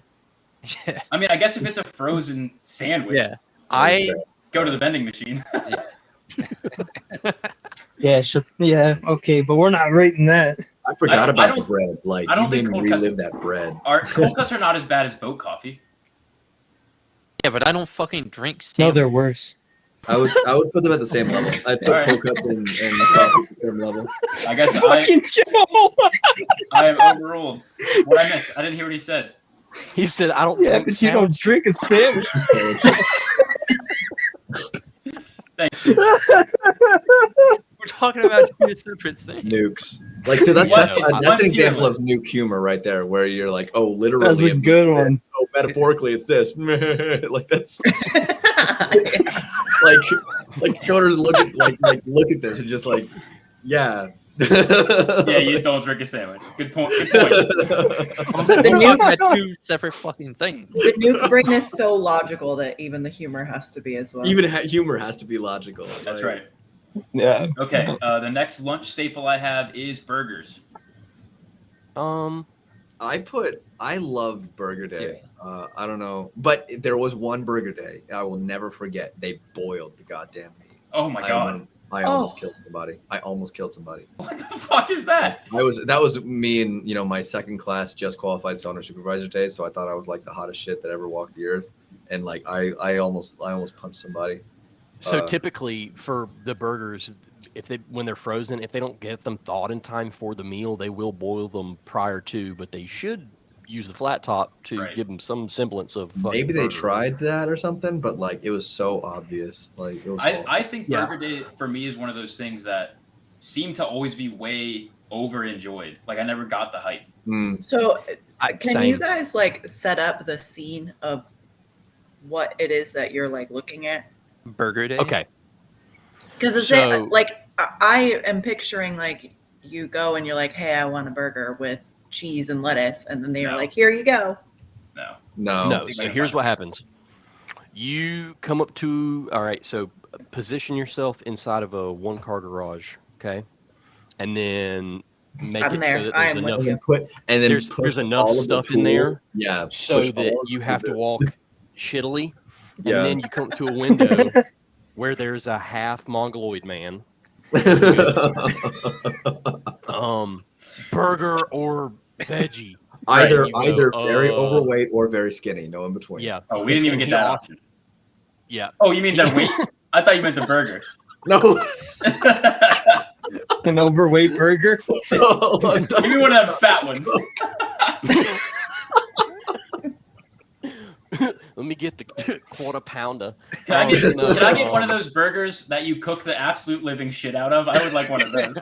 Yeah. I mean, I guess if it's a frozen sandwich, Yeah. I go to the vending machine. Yeah, okay, but we're not rating that. I forgot I about the don't- bread. Like I don't you made think me cold cuts- relive that bread. Our cold cuts are not as bad as boat coffee. yeah, but I don't fucking drink No, sandwich. they're worse. I would put them at the same level. I'd put All right. cold cuts and coffee at the same level. I guess Fucking Joe. I am overruled. What I missed? I didn't hear what he said. He said, "I don't." Yeah, drink but you don't sandwich." drink a sandwich. Thank you. We're talking about two separate things. Nukes. Like, so that's What? It's that's one an example tier of nuke humor right there, where you're like, oh, literally, That's a it good means one. this. Oh, metaphorically, it's this. Like that's Yeah. like coders look at look at this and just like, yeah. Yeah, you don't drink a sandwich. Good point. Good point. The We're talking nuke, about two separate fucking things. the nuke brain is so logical that even the humor has to be as well. Even humor has to be logical. That's Like, right. Yeah. Okay. The next lunch staple I have is burgers. I loved Burger Day. I don't know, but there was one Burger Day I will never forget. They boiled the goddamn meat. Oh my god. I almost killed somebody. I almost killed somebody. What the fuck is that? That was me and my second class just qualified sonar supervisor day. So I thought I was like the hottest shit that ever walked the earth, and like I almost punched somebody. So typically for the burgers, when they're frozen, if they don't get them thawed in time for the meal, they will boil them prior to, but they should use the flat top to give them some semblance of Maybe they burger. tried that or something, but like it was so obvious. Like it was I think Burger Day for me is one of those things that seem to always be way over enjoyed. Like I never got the hype. So can you same. guys like set up the scene of what it is that you're like looking at? Burger Day. Okay. Because it's So- like I am picturing like you go and you're like, hey, I want a burger with cheese and lettuce, and then they're like, here you go. No. So here's what happens. You come up to, all right, so position yourself inside of a one-car garage, okay? And then make I'm it there. so that I there's am enough, with you. there's enough all of the stuff in there tool- yeah, so push all that of you the- have to walk shittily. Yeah. And then you come to a window where there's a half mongoloid man. Burger or veggie. Either And you go, very overweight or very skinny, no in between. Yeah. Oh, we didn't even get that option. Yeah. Oh, you mean the weight? I thought you meant the burger. No. An overweight burger. Give me one of them fat ones. Let me get the quarter pounder. Can I get one of those burgers that you cook the absolute living shit out of? I would like one of those.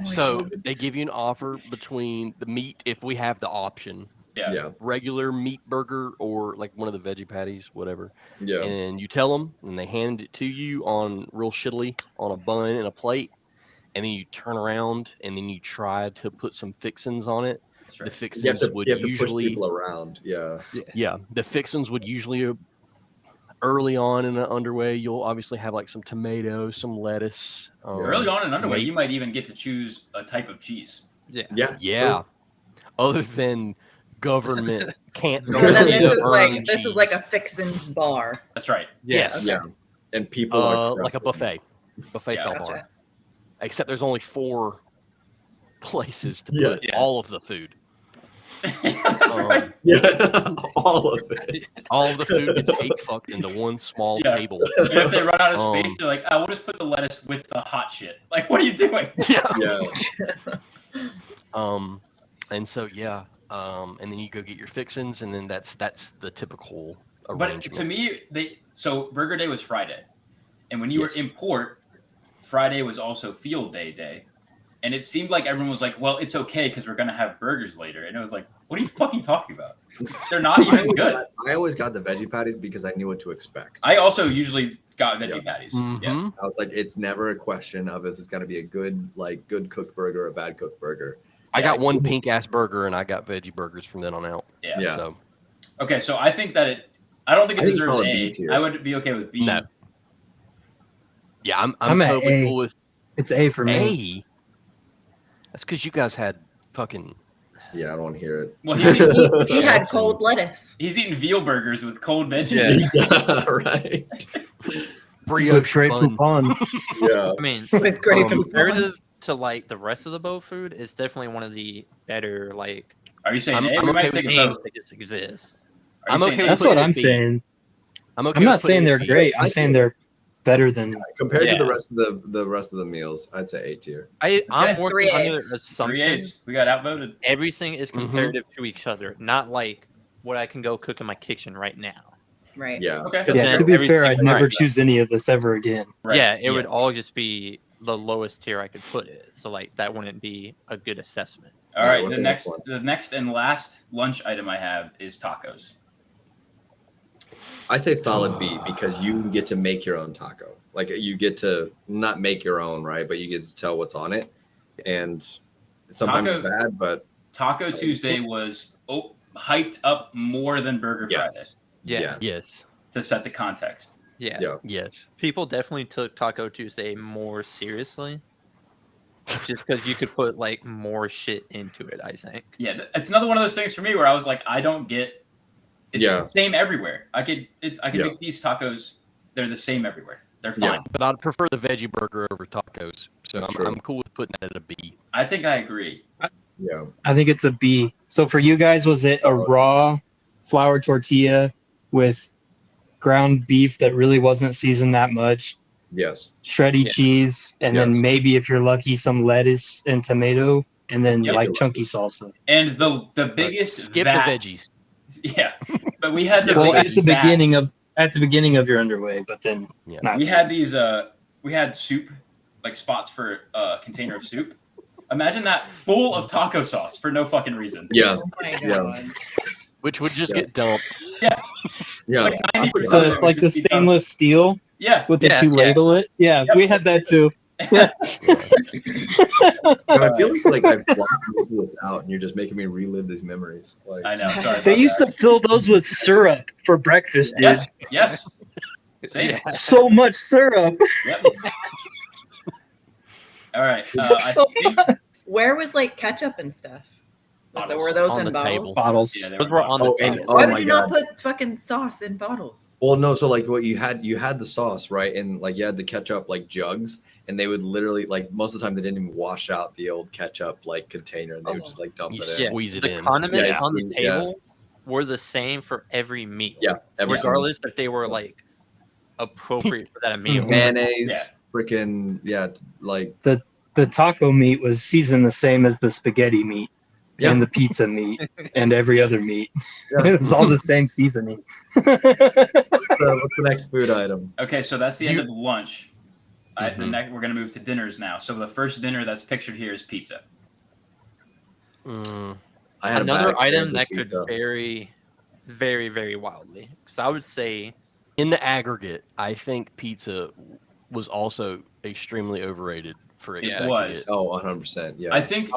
So they give you an offer between the meat, if we have the option. Yeah. Regular meat burger or like one of the veggie patties, whatever. Yeah. And you tell them, and they hand it to you on real shittily on a bun and a plate. And then you turn around and then you try to put some fixins on it. Right. The fixins You have to would push usually people around. Yeah. Yeah, the fixins would usually early on in the underway. You'll obviously have like some tomato, some lettuce. Early on in underway, you might even get to choose a type of cheese. Yeah. True. Other than government can't. And then this earn is like a fixins bar. That's right. Yes. Yeah. And people are like a buffet style Gotcha. bar. Except there's only 4 places to Yes. put all of the food. That's right. Yeah. All of it. All of the food gets fucked into one small table. And if they run out of space, they're like, "Oh, we'll just put the lettuce with the hot shit." Like, what are you doing? Yeah. And so and then you go get your fixins, and then that's the typical But arrangement. to me, so Burger Day was Friday, and when you were in port, Friday was also Field Day. And it seemed like everyone was like, well, it's okay because we're going to have burgers later. And it was like, what are you fucking talking about? They're not even good. I always got the veggie patties because I knew what to expect. I also usually got veggie patties. Mm-hmm. Yeah. I was like, it's never a question of if it's going to be a good cooked burger or a bad cooked burger. I got one pink ass burger, and I got veggie burgers from then on out. Yeah. So Okay, so I think that I don't think it I think it's deserves solid A. B tier. I would be okay with B. No. Yeah, I'm at totally A. cool with It's A for me. A. That's because you guys had fucking. Yeah, I don't want to hear it. Well, He had cold lettuce. He's eating veal burgers with cold veggies. Yeah, right. Brioche Great bun. poupon. Yeah. I mean, With grape comparative to like the rest of the boat food, it's definitely one of the better like Are you saying I'm- A? I'm We okay might with think names about. that just exist. Are you I'm saying okay A? with That's putting what it I'm at B. saying. I'm okay. I'm with not putting saying it they're at B. great. I'm saying they're better than. Compared to Yeah. the rest of the meals, I'd say A tier. I'm That's working three under A's. the 3 assumption A's. We got outvoted. everything is comparative to each other, not like what I can go cook in my kitchen right now. Right. Yeah. Okay. Because Yeah, then to be fair, everything- I'd never right. choose any of this ever again. Right. Yeah, it would Yes. all just be the lowest tier I could put it. So like that wouldn't be a good assessment. All Alright, right. what's The the next next and last lunch item I have is tacos. I say solid B because you get to make your own taco. Like you get to not make your own, right? But you get to tell what's on it, and sometimes it's bad, but Taco Tuesday was hyped up more than Burger yes, Yeah. Yes. Friday to set the context. Yeah. yeah. Yes. People definitely took Taco Tuesday more seriously. Just because you could put like more shit into it, I think. Yeah, it's another one of those things for me where I was like, I don't get. It's Yeah. the same everywhere. I could Yeah. make these tacos. They're the same everywhere. They're Yeah. fine. But I'd prefer the veggie burger over tacos. So That's true. I'm cool with putting that at a B. I think I agree. Yeah. I think it's a B. So for you guys, was it a raw flour tortilla with ground beef that really wasn't seasoned that much, Yes. shreddy Yeah. cheese, and then Yes. maybe if you're lucky, some lettuce and tomato, and then Yep. like chunky salsa? And the biggest Skip vat, the veggies. Yeah, but we had the Well, biggest at the vat. beginning of your underway, but then Yeah. not. We had these. We had soup, like spots for a container of soup. Imagine that full of taco sauce for no fucking reason. Yeah. Oh my Yeah. God. Which would just Yeah. get dumped. Yeah. Like 90% of The, it would like the just be done. stainless steel Yeah. with the Yeah, two yeah. ladle it. Yeah, Yep. we had that too. Yeah. But I feel like I've blocked most of this out, and you're just making me relive these memories. Like, I know. Sorry. They about used that. to fill those with syrup for breakfast, dude. Yes. Yes. Same. So much syrup. Yep. All right. So I think Where was like ketchup and stuff? Bottles. Were those On in the bottles? table. Bottles. yeah, they Those were on the Oh, and- table. oh Why my would you not God. put fucking sauce in bottles? well, no. So like, what you had the sauce, right? And like, you had the ketchup like jugs, and they would literally like most of the time they didn't even wash out the old ketchup like container, and they would Oh. just like dump You it in. Yeah, squeeze it the in. condiments Yeah, on the yeah. table were the same for every meal. Yeah, every single- regardless if they were like appropriate for that meal. mayonnaise, Yeah. freaking like The taco meat was seasoned the same as the spaghetti meat Yeah. and the pizza meat and every other meat. Yeah. It was all the same seasoning. what's the next food item? Okay, so that's the end of lunch. The Mhm. next, we're gonna move to dinners now. So the first dinner that's pictured here is pizza. Mm, I had a Another bad experience item that with could pizza. vary very, very wildly. Because I would say, in the aggregate, I think pizza was also extremely overrated for It expecting was. it. Oh, 100%. Yeah. I think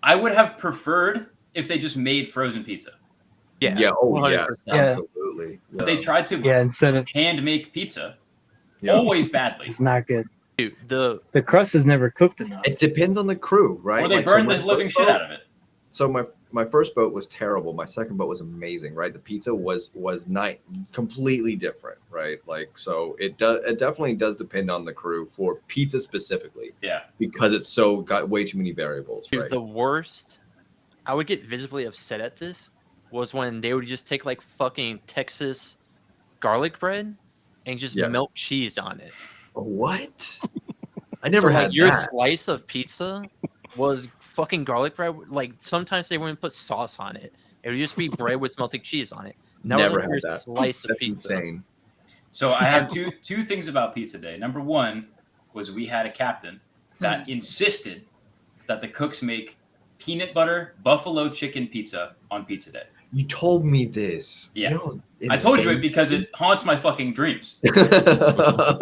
I would have preferred if they just made frozen pizza, yeah, Yeah. Oh, yeah. 100%. Yeah. Absolutely. but they tried to Yeah, instead of hand make pizza, Yeah. always badly, it's not good. Dude, the The crust is never cooked enough. It depends on the crew, right? or they Like, so burned my the living first shit boat- out of it. So my first boat was terrible. My second boat was amazing, right? The pizza was not completely different, right? Like, so it definitely does depend on the crew for pizza specifically Yeah, because it's got way too many variables, dude, right? the worst. I would get visibly upset at this was when they would just take like fucking Texas garlic bread and just Yeah. melt cheese on it. What? I never So, had like your that. slice of pizza was fucking garlic bread. Like sometimes they wouldn't put sauce on it. It would just be bread with melted cheese on it. And that Never was like had your that. slice of That's pizza. insane. So I have two things about pizza day. Number one was we had a captain that insisted that the cooks make peanut butter buffalo chicken pizza on pizza day. You told me this. Yeah. You know, I told you it insane because it haunts my fucking dreams. things.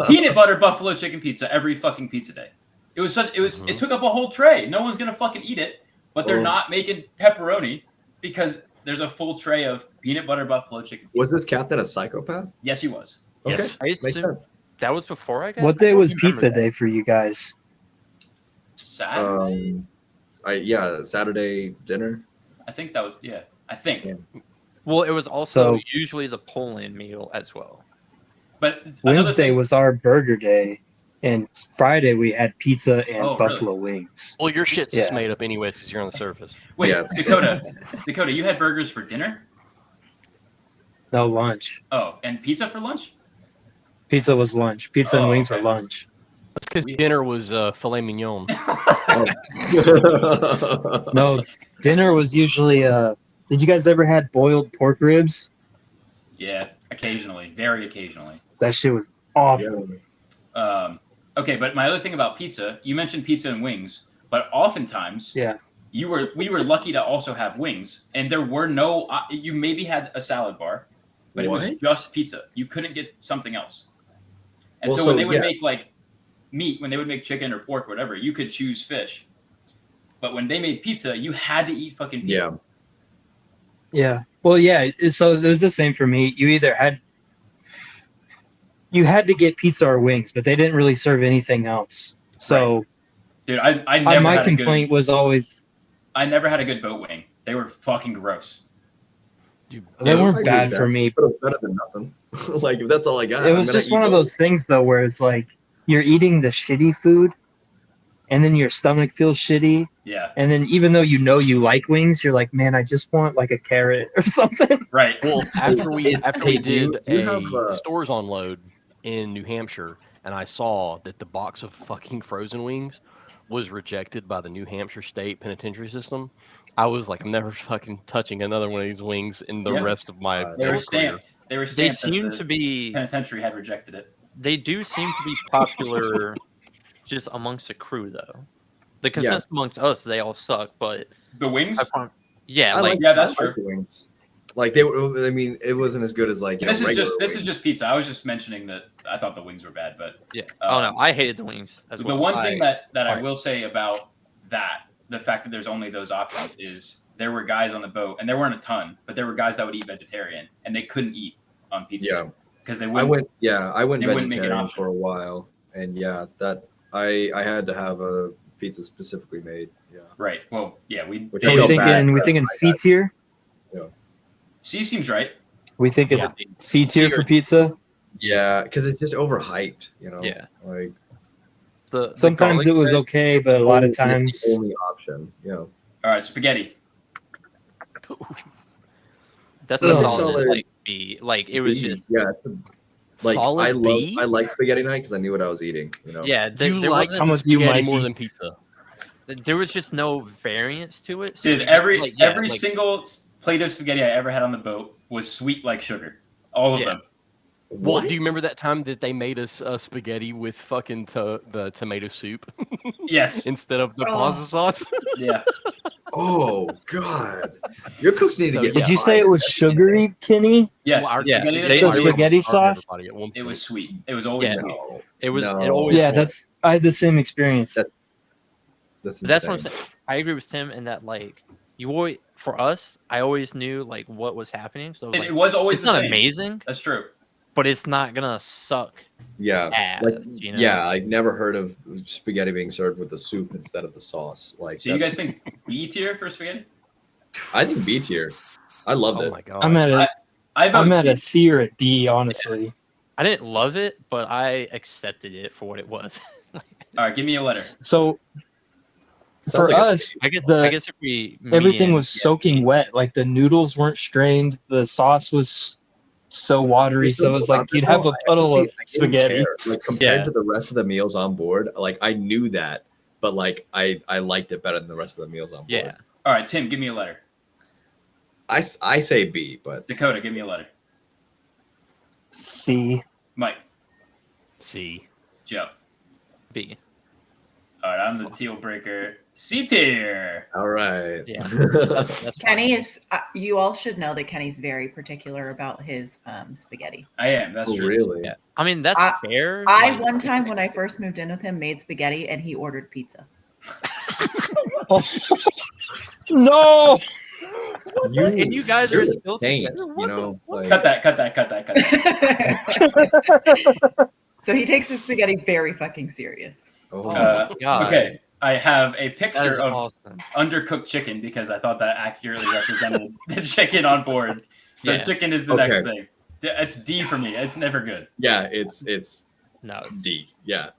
Peanut butter buffalo chicken pizza every fucking pizza day. It took up a whole tray. No one's gonna fucking eat it, but they're Oh. not making pepperoni because there's a full tray of peanut butter buffalo chicken. Was this captain a psychopath? Yes, he was. Okay, Yes. I makes assume sense. that was before I got. What I day don't was remember pizza that. day for you guys? Saturday? Saturday dinner. I think that was I think. Yeah. Well, it was also So- usually the Poland meal as well. But another Wednesday thing- was our burger day, and Friday we had pizza and Oh, really? buffalo wings. Well, your shit's just Yeah. made up anyways because you're on the surface. Wait, Yeah, it's- Dakota, you had burgers for dinner? No lunch. Oh, and pizza for lunch? Pizza was lunch. Pizza and Oh, wings okay. were lunch. That's because dinner was filet mignon. No, dinner was usually did you guys ever had boiled pork ribs? Yeah, occasionally, very occasionally. That shit was awful. Okay, but my other thing about pizza, you mentioned pizza and wings, but oftentimes Yeah. we were lucky to also have wings, and there were no. You maybe had a salad bar, but it was What? just pizza. You couldn't get something else. And Well, so when so, they would yeah. make like meat, when they would make chicken or pork, or whatever, you could choose fish. But when they made pizza, you had to eat fucking pizza. Yeah. Yeah. Well, yeah. So it was the same for me. You had to get pizza or wings, but they didn't really serve anything else. So, Dude, I never my had complaint was always I never had a good boat wing. They were fucking gross. they I weren't agree bad with for that. me. But it's better than nothing. Like if that's all I got, It was just one of those things though, where it's like you're eating the shitty food, and then your stomach feels shitty. Yeah. And then even though you know you like wings, you're like, man, I just want like a carrot or something. Right. Well, after we Hey, do you did have, a stores on load in New Hampshire, and I saw that the box of fucking frozen wings was rejected by the New Hampshire State Penitentiary System, I was like, I'm never fucking touching another one of these wings in the rest of my They were career. stamped. They were They stamped. seem to be. Penitentiary had rejected it. They do seem to be popular, just amongst the crew though. The consensus amongst us, they all suck. But the wings, yeah, that's true. The wings. Like they were, I mean, it wasn't as good as like this is just pizza. I was just mentioning that I thought the wings were bad, but yeah. Oh no, I hated the wings as well. The one thing that I will say about that, the fact that there's only those options, is there were guys on the boat, and there weren't a ton, but there were guys that would eat vegetarian, and they couldn't eat on pizza. Yeah, because they wouldn't. I went they wouldn't make it vegetarian optional. for a while, and that I had to have a pizza specifically made. Yeah. Right. Well, yeah, we thinking C tier. Yeah. C seems right. We thinking C tier for pizza. Yeah, because it's just overhyped. You know. Yeah. Like sometimes it was okay, but a lot of times the only option. Yeah. All right, spaghetti. That's a solid like B. Like it was just like solid I like spaghetti night because I knew what I was eating. You know. Yeah, there like wasn't spaghetti more than pizza. There was just no variance to it. So Dude, every single plate of spaghetti I ever had on the boat was sweet like sugar. All of them. Well, do you remember that time that they made us spaghetti with fucking the tomato soup? Yes. Instead of the pasta sauce. Yeah. Oh God, your cooks need to get. Did you say it was sugary, Kenny? Yes. Well, the spaghetti sauce. It was sweet. It was always sweet. It was. No. It always. Yeah, I had the same experience. That's what I'm saying. I agree with Tim in that like you always for us. I always knew like what was happening. So it was always it's not same. Amazing. That's true. But it's not gonna suck. Yeah, ass, you know? Yeah, I've never heard of spaghetti being served with the soup instead of the sauce. Like, so you guys think B tier for spaghetti? I think B tier. I loved it. Oh my God, I'm at a C or a D, honestly. I didn't love it, but I accepted it for what it was. All right, give me a letter. So for like us, I guess if we everything was soaking wet. Like the noodles weren't strained. The sauce was so watery, so it was like you'd have a puddle of spaghetti. Like compared to the rest of the meals on board, like I knew that, but like I liked it better than the rest of the meals on board. Yeah. All right, Tim, give me a letter. I say B, but Dakota, give me a letter. C. Mike. C. Joe. B. All right, I'm the teal breaker. C tier. All right. Yeah. That's Kenny is. You all should know that Kenny's very particular about his spaghetti. I am. That's true. Really. Yeah. I mean, that's fair. I one time when I first moved in with him made spaghetti and he ordered pizza. No. And you guys are still changed, together? you know. Like, Cut that. So he takes his spaghetti very fucking serious. oh, God. Okay, I have a That picture is of awesome. undercooked chicken because I thought that accurately represented the chicken on board. So Yeah. chicken is the next thing. It's D for me. It's never good. yeah, it's No. D. Yeah.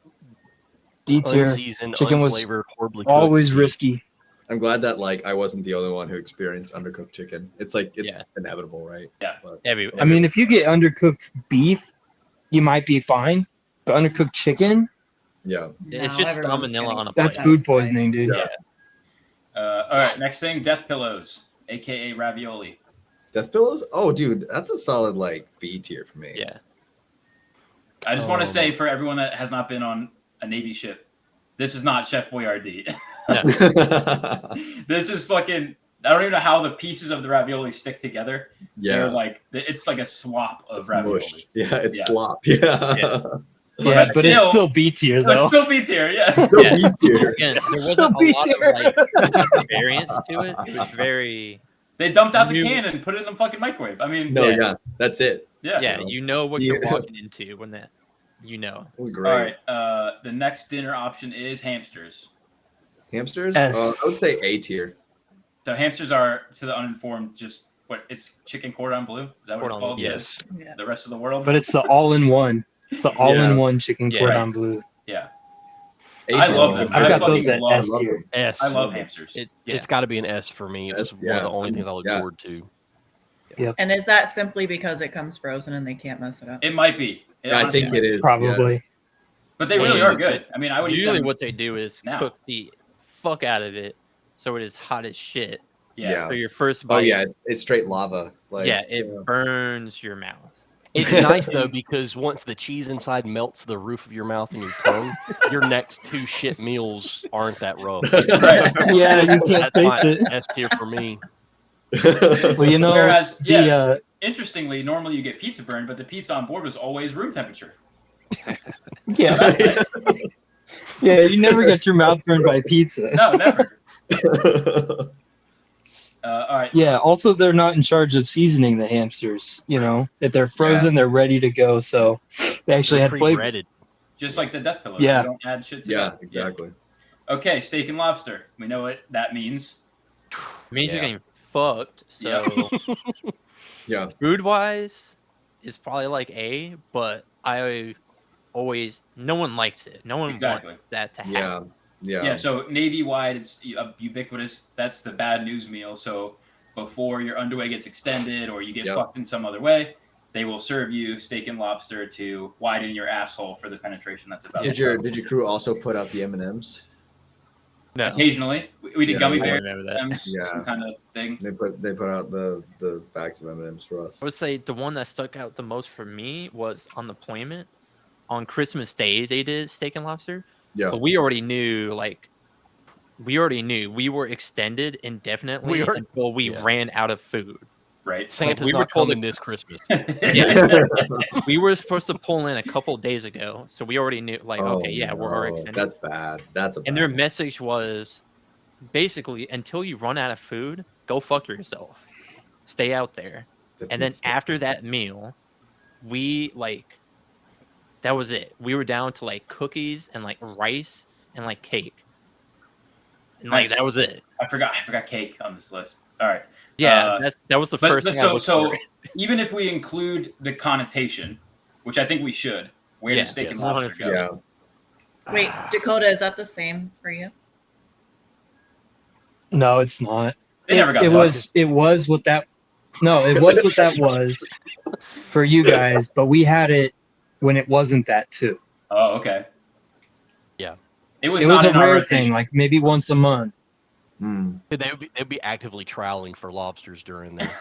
D tier. Unseasoned, Chicken was unflavored, horribly cooked. always risky. I'm glad that like I wasn't the only one who experienced undercooked chicken. It's like it's Yeah. inevitable, right? Yeah. But, Every I mean, if you get undercooked beef, you might be fine. But undercooked chicken, Yeah. It's No, just everyone's salmonella getting on a that's plate. food sick. poisoning, dude. Yeah. All right, next thing, death pillows, aka ravioli. Death pillows? Oh, dude, that's a solid like B tier for me. Yeah. I just want to say for everyone that has not been on a Navy ship, this is not Chef Boyardee. No. This is fucking. I don't even know how the pieces of the ravioli stick together. Yeah. They're like it's like a slop of ravioli. Mush. Yeah, it's Yeah. slop. Yeah. Yeah. Yeah, but it's still B tier It's though. still B tier, yeah. Still Yeah. B tier. Again, there Still wasn't a B lot tier. of like variance to it. It was very They dumped out the You- can and put it in the fucking microwave. I mean, No, Yeah. yeah, that's it. yeah. yeah, you know what you're Yeah. walking into when that you know. It was All great. right. The next dinner option is hamsters. Hamsters? S. I would say A tier. So hamsters are, to the uninformed, just it's chicken cordon bleu. Is that what it's Cordon called? bleu. Yes. Yeah. The rest of the world. But it's the all-in-one. It's the all-in-one chicken Yeah. cordon bleu. Yeah. A I tier. love them. I've I got fucking those at love S them. tier. S. I love hamsters. It's got to be an S for me. It was S, one of the yeah. only things I look Yeah. forward to. And is that simply because it comes frozen and they can't mess it up? It might be. I honestly think might it be. is. Probably. But they really And are good. I mean, I would eat Usually them. what they do is now. cook the fuck out of it so it is hot as shit. Yeah. So your first Oh bite, yeah, it's straight lava. Like yeah, it burns your mouth. It's nice though because once the cheese inside melts the roof of your mouth and your tongue, your next two shit meals aren't that rough. Right. Yeah, you can't That's taste why it. it's S tier for me. Well, you know, Whereas, the interestingly, normally you get pizza burn, but the pizza on board was always room temperature. yeah, That's nice. yeah, you never get your mouth burned by pizza. No, never. All right. Yeah. Also, they're not in charge of seasoning the hamsters. You know, if they're frozen, they're ready to go. So they actually had flavor. Pre-breaded. Just like the death pillows. Yeah. They don't add shit to Yeah, them. exactly. Okay, steak and lobster. We know what that means. It means Yeah. you're getting fucked. So Yeah. food wise, it's probably like A, but no one likes it. No one Exactly. wants that to happen. Yeah. Yeah. Yeah, so Navy wide, it's ubiquitous. That's the bad news meal. So before your underway gets extended or you get Yep. fucked in some other way, they will serve you steak and lobster to widen your asshole for the penetration that's about. Did to your come. did your crew also put out the M&Ms? No. Occasionally, we did Yeah, gummy I bear remember that. M&Ms, Yeah. some kind of thing. They put out the bags of M&Ms for us. I would say the one that stuck out the most for me was on deployment. On Christmas Day, they did steak and lobster. Yeah. But we already knew we were extended indefinitely until we ran out of food. Right. Santa's we were not told coming to- this Christmas. Yeah. We were supposed to pull in a couple days ago, so we already knew. Like, Oh, okay, yeah, we're already no, extended. That's bad. That's a bad And their one. message was basically, until you run out of food, go fuck yourself. Stay out there. That's And then insane. after that meal, that was it. We were down to like cookies and like rice and like cake. And like Nice. that was it. I forgot cake on this list. All right. Yeah, that was the But, first but thing I so looked for. even if we include the connotation, which I think we should, where does steak and lobster go? Yeah. Wait, Dakota, is that the same for you? No, it's not. They never got It fucked. was what that. No, it was what that was for you guys, but we had it when it wasn't that too. Oh, okay. Yeah. It was It not was a in our rare rotation. thing, like maybe once a month. Mm. They'd be actively troweling for lobsters during there.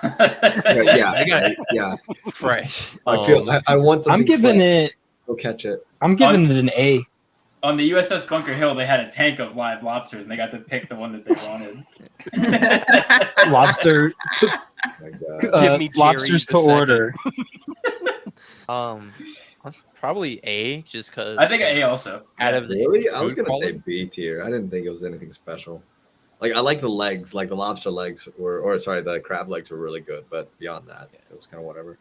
Yeah. Fresh. I feel I want something. I'm giving fresh. it. Go catch it. I'm giving it an A. On the USS Bunker Hill, they had a tank of live lobsters, and they got to pick the one that they wanted. Lobster. Oh my God. Give me Lobsters to cherries a order. Probably A, just because I think A also. out of the Really? I was food gonna say quality. B tier. I didn't think it was anything special. Like I like the legs, like the lobster legs the crab legs were really good, but beyond that, it was kind of whatever.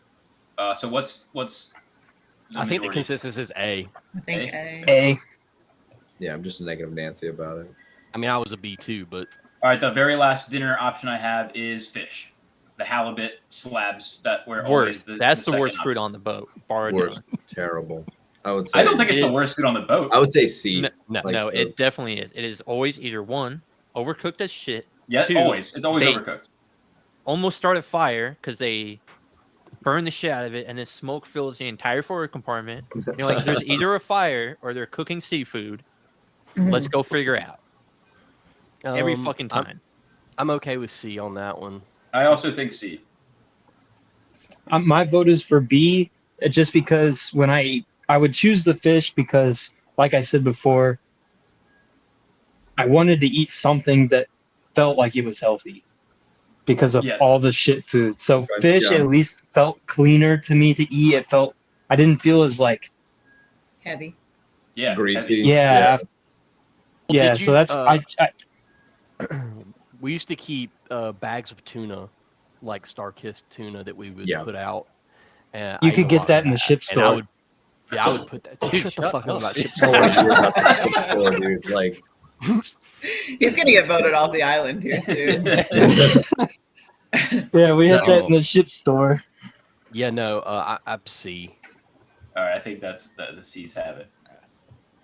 So what's I think the majority? consensus is A. I think A. A. Yeah, I'm just a negative Nancy about it. I mean, I was a B too, but All right, the very last dinner option I have is fish. The halibut slabs that were always Worst. That's the second worst option. fruit on the boat. Bar Worst, none. terrible. I would say. I don't think it's It the is- worst food on the boat. I would say C. no. Like No, the- it definitely is. It is always either one, overcooked as shit, Yeah, two, always. It's always they- overcooked. almost started fire because they burn the shit out of it, and then smoke fills the entire forward compartment. You're like, there's either a fire or they're cooking seafood. Let's go figure out. Every fucking time. I'm okay with C on that one. I also think C. My vote is for B, just because when I would choose the fish because, like I said before, I wanted to eat something that felt like it was healthy because of all the shit food. So fish at least felt cleaner to me to eat. It felt, I didn't feel as like heavy. Yeah. Greasy. Yeah. Well, Yeah. did So you, that's we used to keep bags of tuna, like Star-Kissed tuna that we would put out. And you I could ate a get lot that of in the ship and I store. would, I would put that. Dude, shut the fuck up about chip Oh, store. you're about to chip store, dude. Like, He's gonna get voted off the island here soon. Yeah, we had that in the ship store. Yeah, no, I'm C. All right, I think that's the C's have it.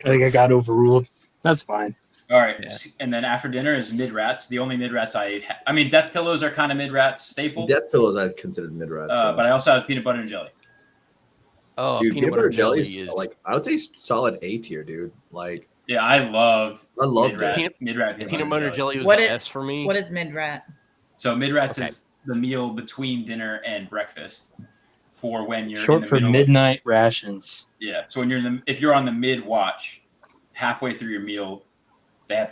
I think I got overruled. That's fine. All right, and then after dinner is mid rats. The only mid rats I mean, death pillows are kind of mid rats staple. death pillows I considered mid rats. But I also have peanut butter and jelly. Oh, dude, peanut butter jelly is is like, I would say solid A tier, dude. Like, yeah, I loved it. mid-rat peanut butter jelly was What an is- S for me. What is mid rat? So mid-rats is the meal between dinner and breakfast for when you're Short in the for middle midnight rations. Yeah, so when you're if you're on the mid watch, halfway through your meal,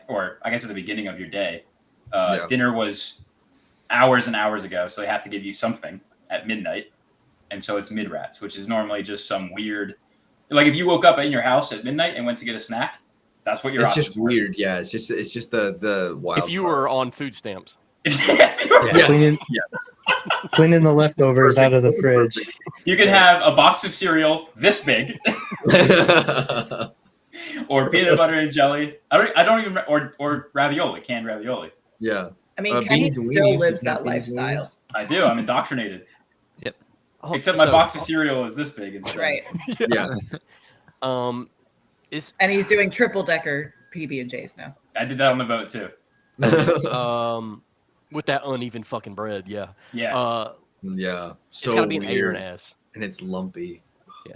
or I guess at the beginning of your day, dinner was hours and hours ago, so they have to give you something at midnight, and so it's mid-rats, which is normally just some weird, like if you woke up in your house at midnight and went to get a snack, that's what your It's options just were. weird, yeah. It's just the wild. If you were on food stamps. Cleaning the leftovers out of the fridge. You could have a box of cereal this big, or peanut butter and jelly. I don't even or ravioli, canned ravioli. Yeah. I mean, Kenny beans and still weenies, lives did you have that beans and lifestyle. I do. I'm indoctrinated. Yep. Except my box of cereal is this big. Instead. Right. Yeah. And he's doing triple decker PB&Js now. I did that on the boat too. With that uneven fucking bread, yeah. Yeah. Yeah. It's gotta be an A or an S. And it's lumpy. Yeah.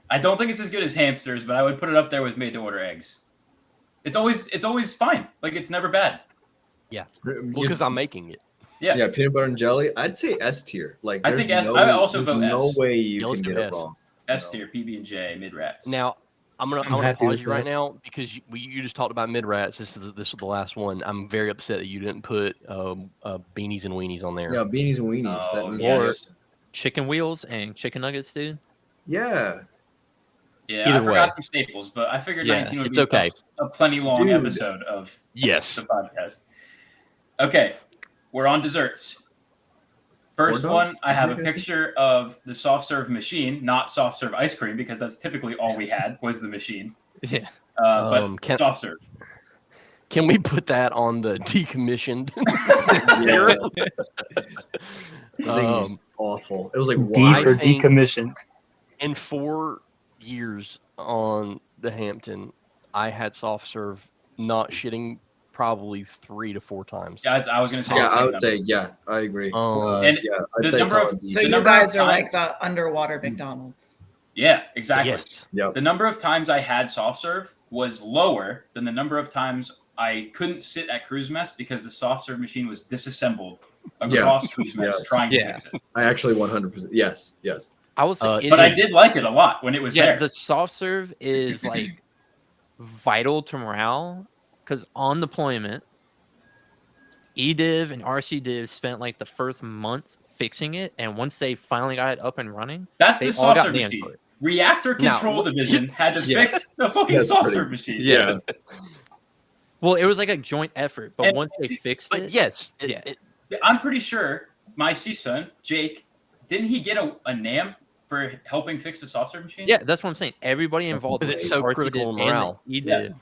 I don't think it's as good as hamsters, but I would put it up there with made to order eggs. It's always fine. Like it's never bad. Yeah. Well, because I'm making it. Yeah. Yeah, peanut butter and jelly. I'd say S tier. Like I there's think S. no, I also there's vote S. no way you Yeah, let's can do get S. it wrong. S tier, PB&J, mid rats. Now, I'm gonna happy pause with you right that. now because you just talked about mid rats. This was the last one. I'm very upset that you didn't put beanies and weenies on there. Yeah, beanies and weenies. Oh, that means yes. Chicken wheels and chicken nuggets, dude. Yeah. Yeah, Either I forgot way. some staples, but I figured Yeah, 19 would it's be okay. a plenty long Dude. episode of Yes. the podcast. Okay, we're on desserts. First Corn one, dogs? I have a You guys picture of the soft serve machine, not soft serve ice cream, because that's typically all we had was the machine. Yeah. But soft serve. Can we put that on the decommissioned? Yeah. The thing was awful. It was like, D why? for I think- decommissioned. In 4 years on the Hampton, I had soft serve, not shitting, probably 3 to 4 times. Yeah, I was going to say. Yeah, the same I would number. say, yeah, I agree. And yeah, the I'd say number of- solid D. So The you number of guys are time- like the underwater McDonald's. Yeah, exactly. Yes. Yep. The number of times I had soft serve was lower than the number of times I couldn't sit at cruise mess because the soft serve machine was disassembled across cruise mess Yeah. trying to Yeah. fix it. I actually 100%. Yes. I was But I did like it a lot when it was yeah, there. the soft serve is like vital to morale because on deployment, EDIV and RCDIV spent like the first month fixing it, and once they finally got it up and running, That's they the all soft got serve banned machine. for it. Reactor Now, Control Division had to Yeah. fix the fucking That's soft pretty- serve machine. Yeah. Well, it was like a joint effort, but And- once they fixed But it, yes, Yeah. I'm pretty sure my son, Jake, didn't he get a NAM for helping fix the soft serve machine? yeah, that's what I'm saying. Everybody involved Because with it's so RCDIV critical in and the morale. EDIV.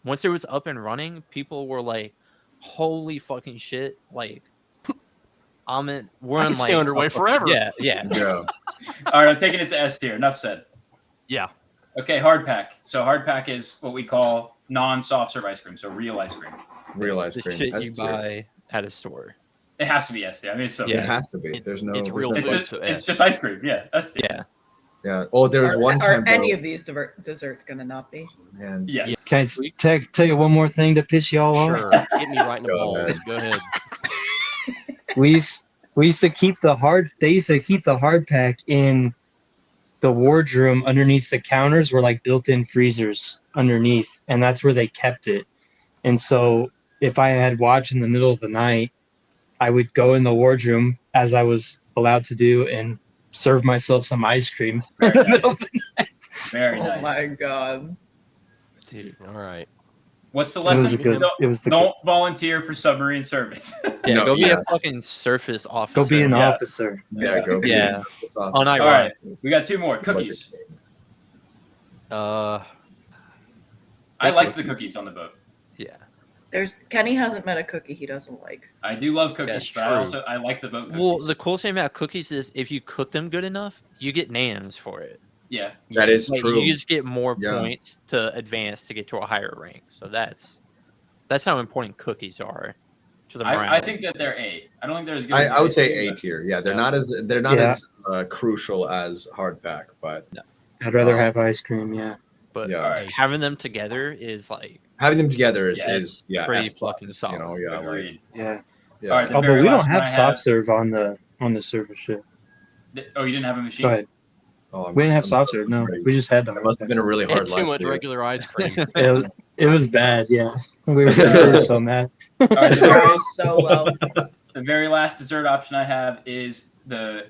Once it was up and running, people were like, "Holy fucking shit!" Like, we're I in can like stay underway a- forever. Yeah, yeah. Yeah. All right, I'm taking it to S tier. Enough said. Yeah. Okay, hard pack. So hard pack is what we call non-soft serve ice cream, so real ice cream. Real ice The cream. shit S you tier. buy at a store. It has to be S tier. I mean, it's so It Yeah. good. has to be. There's no. it's there's real no It's food, question. just, so it's S. just ice cream. Yeah, S tier. Yeah. Yeah. Oh, there was one Are time. any though, of these desserts gonna not be? man. Yes. Can I tell you one more thing to piss y'all off? Sure, hit me right in the Go balls. ahead. Go ahead. We used to keep the hard. They used to keep the hard pack in the wardroom underneath the counters, were like built-in freezers underneath, and that's where they kept it. And so if I had watch in the middle of the night, I would go in the wardroom as I was allowed to do and serve myself some ice cream in Very the nice. middle of the night. Very Oh nice. my god. Dude. All right. What's the It was lesson? a good. It was the. Don't volunteer for submarine service. Yeah, No, go be yeah. a fucking surface officer. Go be an Yeah. officer. Yeah. Go. Yeah. All Unironically. right, we got 2 more cookies. Uh, I like the cookies on the boat. Yeah. Kenny hasn't met a cookie he doesn't like. I do love cookies, That's but true. I like the boat cookies. Well, the cool thing about cookies is if you cook them good enough, you get names for it. yeah, That is Like, true. you just get more Yeah. points to advance to get to a higher rank. So that's how important cookies are to the morale. I think that they're A. I don't think they're as good. as I would ice say cream, A but- tier. Yeah, they're Yeah. not as crucial as hardback, but I'd rather have ice cream. Yeah. But yeah. Alright. having them together is like having them together is Yeah, is pretty S plus, fucking solid. You know, yeah, like, Agreed. Yeah. yeah. All right, the Oh, but very we don't last one have I soft serve on the service ship. Oh, you didn't have a machine? Go ahead. Oh, We didn't have I'm soft so serve. No, sorry. we just had the It hard must have pack. been a really had hard too life. much for you. regular ice cream. It was bad. Yeah. We were so mad. All right, Very so well. the very last dessert option I have is the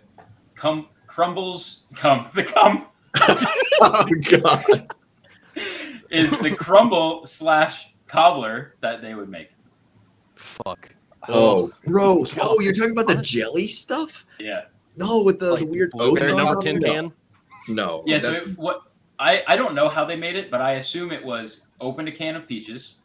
crumbles. The Oh god. is the crumble / cobbler that they would make. Fuck. Oh, gross. Oh, you're talking about the jelly stuff? Yeah. No, with the Like weird oats blueberry on number top? 10 No. can. No. Yeah. So that's- I don't know how they made it, but I assume it was open a can of peaches.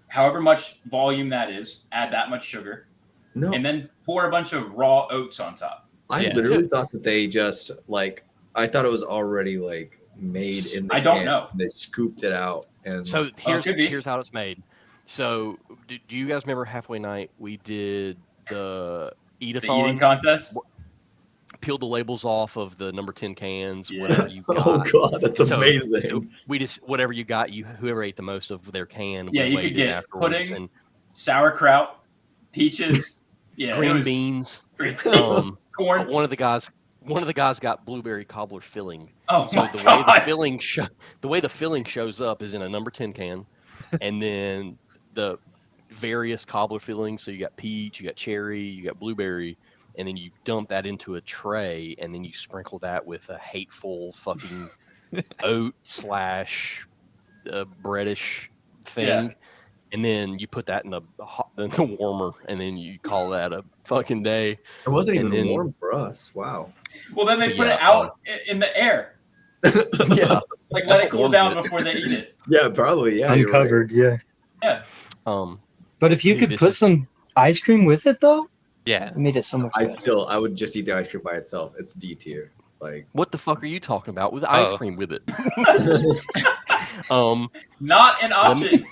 However much volume that is, add that much sugar, no. and then pour a bunch of raw oats on top. I Yeah. literally thought that they just like I thought it was already like made in the I don't can. know. They scooped it out and So here's could be. here's how it's made. So do you guys remember halfway night we did the The eating eat-a-thon? contest. Peeled the labels off of the number 10 cans, Yeah. whatever you got. oh god, that's So- amazing. So we just whatever you got, whoever ate the most of their can. Yeah, we you weighed could it get afterwards, pudding, and sauerkraut, peaches, yeah, it green was- beans. green beans, corn. One of the guys got blueberry cobbler filling. Oh So my the way god! the way the filling shows up is in a number 10 can, and then the various cobbler fillings. So you got peach, you got cherry, you got blueberry, and then you dump that into a tray, and then you sprinkle that with a hateful fucking oat / breadish thing. Yeah. And then you put that in the warmer, and then you call that a fucking day. It wasn't and even then- warm for us. Wow. Well, then they put Yeah, it out in the air, Yeah. like That's let it what cool warms down it. before they eat it. Yeah, probably. Yeah. you're right. Uncovered. Yeah. Yeah, But if you Dude, could this put is- some ice cream with it, though, yeah. it made it so much better. I would just eat the ice cream by itself. It's D tier. Like what the fuck are you talking about with ice Oh. cream with it? not an option.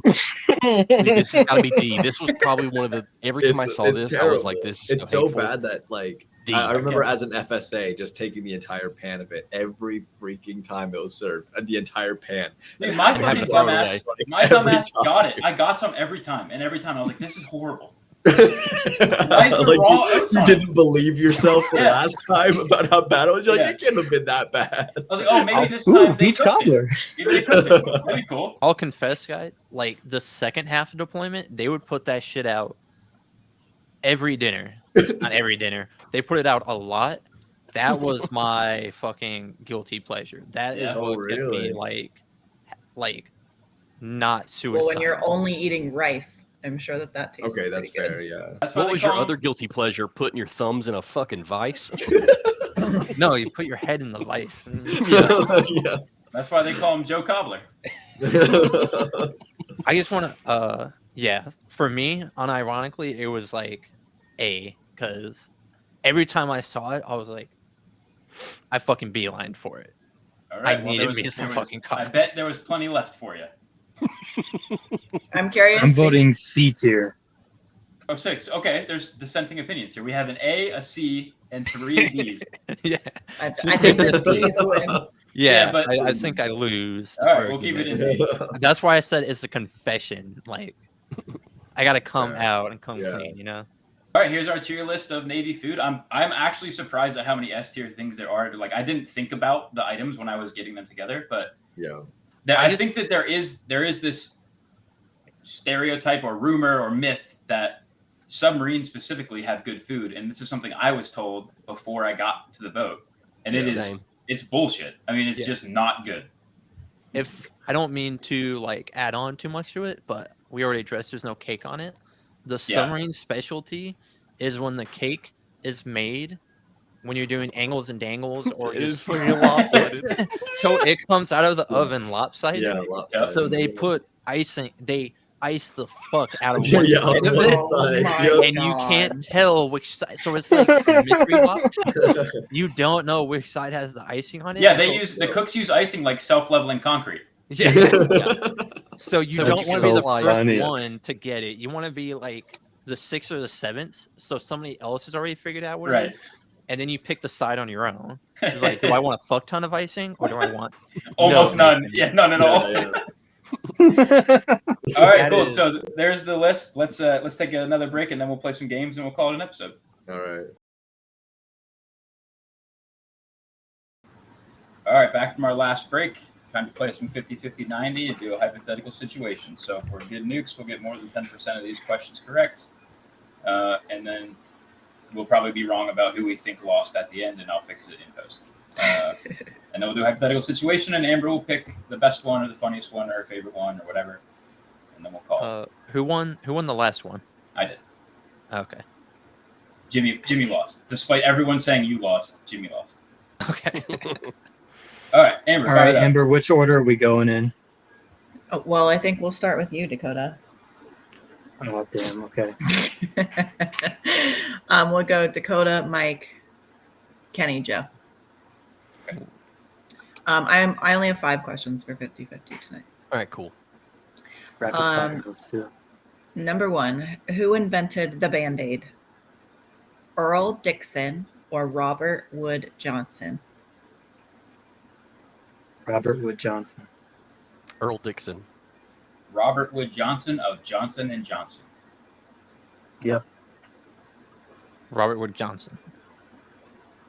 This has got to be D. This was probably one of the. Every time I saw this, I was like, "This is It's so so hateful. bad that like D. I remember Okay. as an FSA just taking the entire pan of it every freaking time it was served, the entire pan. Dude, And my having fucking to throw it dumbass, away, like, my every dumbass time. got it. I got some every time, and every time I was like, "This is horrible." Like, raw oats you on didn't believe yourself the Yeah. last time about how bad it was. You're like, Yeah. it can't have been that bad. I was like, "Oh, maybe this Ooh, time they peach cooked it. cobbler. Maybe they cooked it. That'd be cool." I'll confess, guys, like the second half of deployment, they would put that shit out every dinner. Not every dinner. They put it out a lot. That was my fucking guilty pleasure. That is Yeah. Oh, what kept me really? like not suicide. Well, when you're only eating rice, I'm sure that tastes Okay, that's pretty good. fair. Yeah. That's why What they was your call other guilty pleasure? Putting your thumbs in a fucking vice? No, you put your head in the life. Yeah. That's why they call him Joe Cobbler. I just want to, yeah. For me, unironically, it was like A, because every time I saw it, I was like, I fucking beelined for it. All right, I needed me some there fucking I coffee. bet there was plenty left for you. I'm curious. I'm voting C tier. Oh, 6. Okay, there's dissenting opinions here. We have an A, a C, and 3 D's. Yeah. I think the D's win. Yeah, but I think I lose. all right, we'll keep it in D. That's why I said it's a confession. Like, I gotta come out and come clean, you know. All right, here's our tier list of Navy food. I'm actually surprised at how many S tier things there are. Like, I didn't think about the items when I was getting them together, but I think that there is this stereotype or rumor or myth that submarines specifically have good food, and this is something I was told before I got to the boat, and it's bullshit. I mean, it's just not good. If I don't mean to like add on too much to it, but we already addressed there's no cake on it. The submarine specialty is when the cake is made when you're doing angles and dangles, or It is just fucking lopsided. so it comes out of the oven lopsided. Yeah, lopsided. So they put icing. They ice the fuck out of Yeah, one yeah, side of on it, one side. my and you God. can't tell which side. So it's like a mystery box. You don't know which side has the icing on it. Yeah, the cooks use icing like self-leveling concrete. Yeah. So you So don't it's want to be so the first funny. one to get it. You want to be like the 6th or the 7th, so somebody else has already figured out what it is. And then you pick the side on your own. It's like, do I want a fuck ton of icing, or do I want Almost no none? icing? Yeah, none at all. Yeah. All right, That cool. is- So there's the list. Let's take another break, and then we'll play some games, and we'll call it an episode. All right. All right, back from our last break. Time to play some 50-50-90 and do a hypothetical situation. So if we're good nukes, we'll get more than 10% of these questions correct. And then we'll probably be wrong about who we think lost at the end, and I'll fix it in post. And then we'll do a hypothetical situation, and Amber will pick the best one or the funniest one or her favorite one or whatever. And then we'll call it. Who won the last one? I did. Okay. Jimmy lost. Despite everyone saying you lost, Jimmy lost. Okay. All right, Amber. All fire right, it up. Amber, which order are we going in? Oh, well, I think we'll start with you, Dakota. Oh, damn. Okay. We'll go Dakota, Mike, Kenny, Joe. I only have 5 questions for 50-50 tonight. All right, cool. Rapid fire. Let's do it. Number 1, who invented the Band-Aid? Earl Dixon or Robert Wood Johnson? Robert Wood Johnson. Earl Dixon. Robert Wood Johnson of Johnson & Johnson. Yep. Robert Wood Johnson.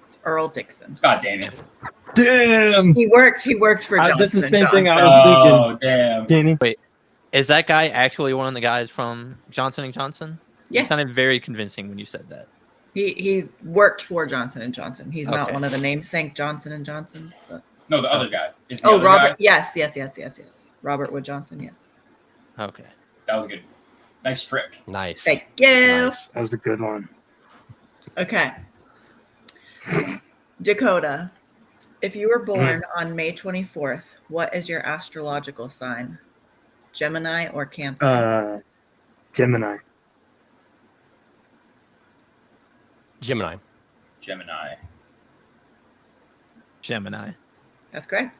It's Earl Dixon. God damn it. Damn. He worked for Johnson. That's the same & thing I Johnson. was Oh, damn. thinking. Kenny. Is that guy actually one of the guys from Johnson & Johnson? Yeah. You sounded very convincing when you said that. He worked for Johnson & Johnson. He's not Okay. one of the namesake Johnson & Johnsons, but No, the other guy. Is the oh, other Robert. guy? Yes. Robert Wood Johnson. Yes. Okay. That was a good. Nice trick. Nice. Thank you. Nice. That was a good one. Okay. Dakota, if you were born on May 24th, what is your astrological sign? Gemini or Cancer? Gemini. Gemini. Gemini. That's correct.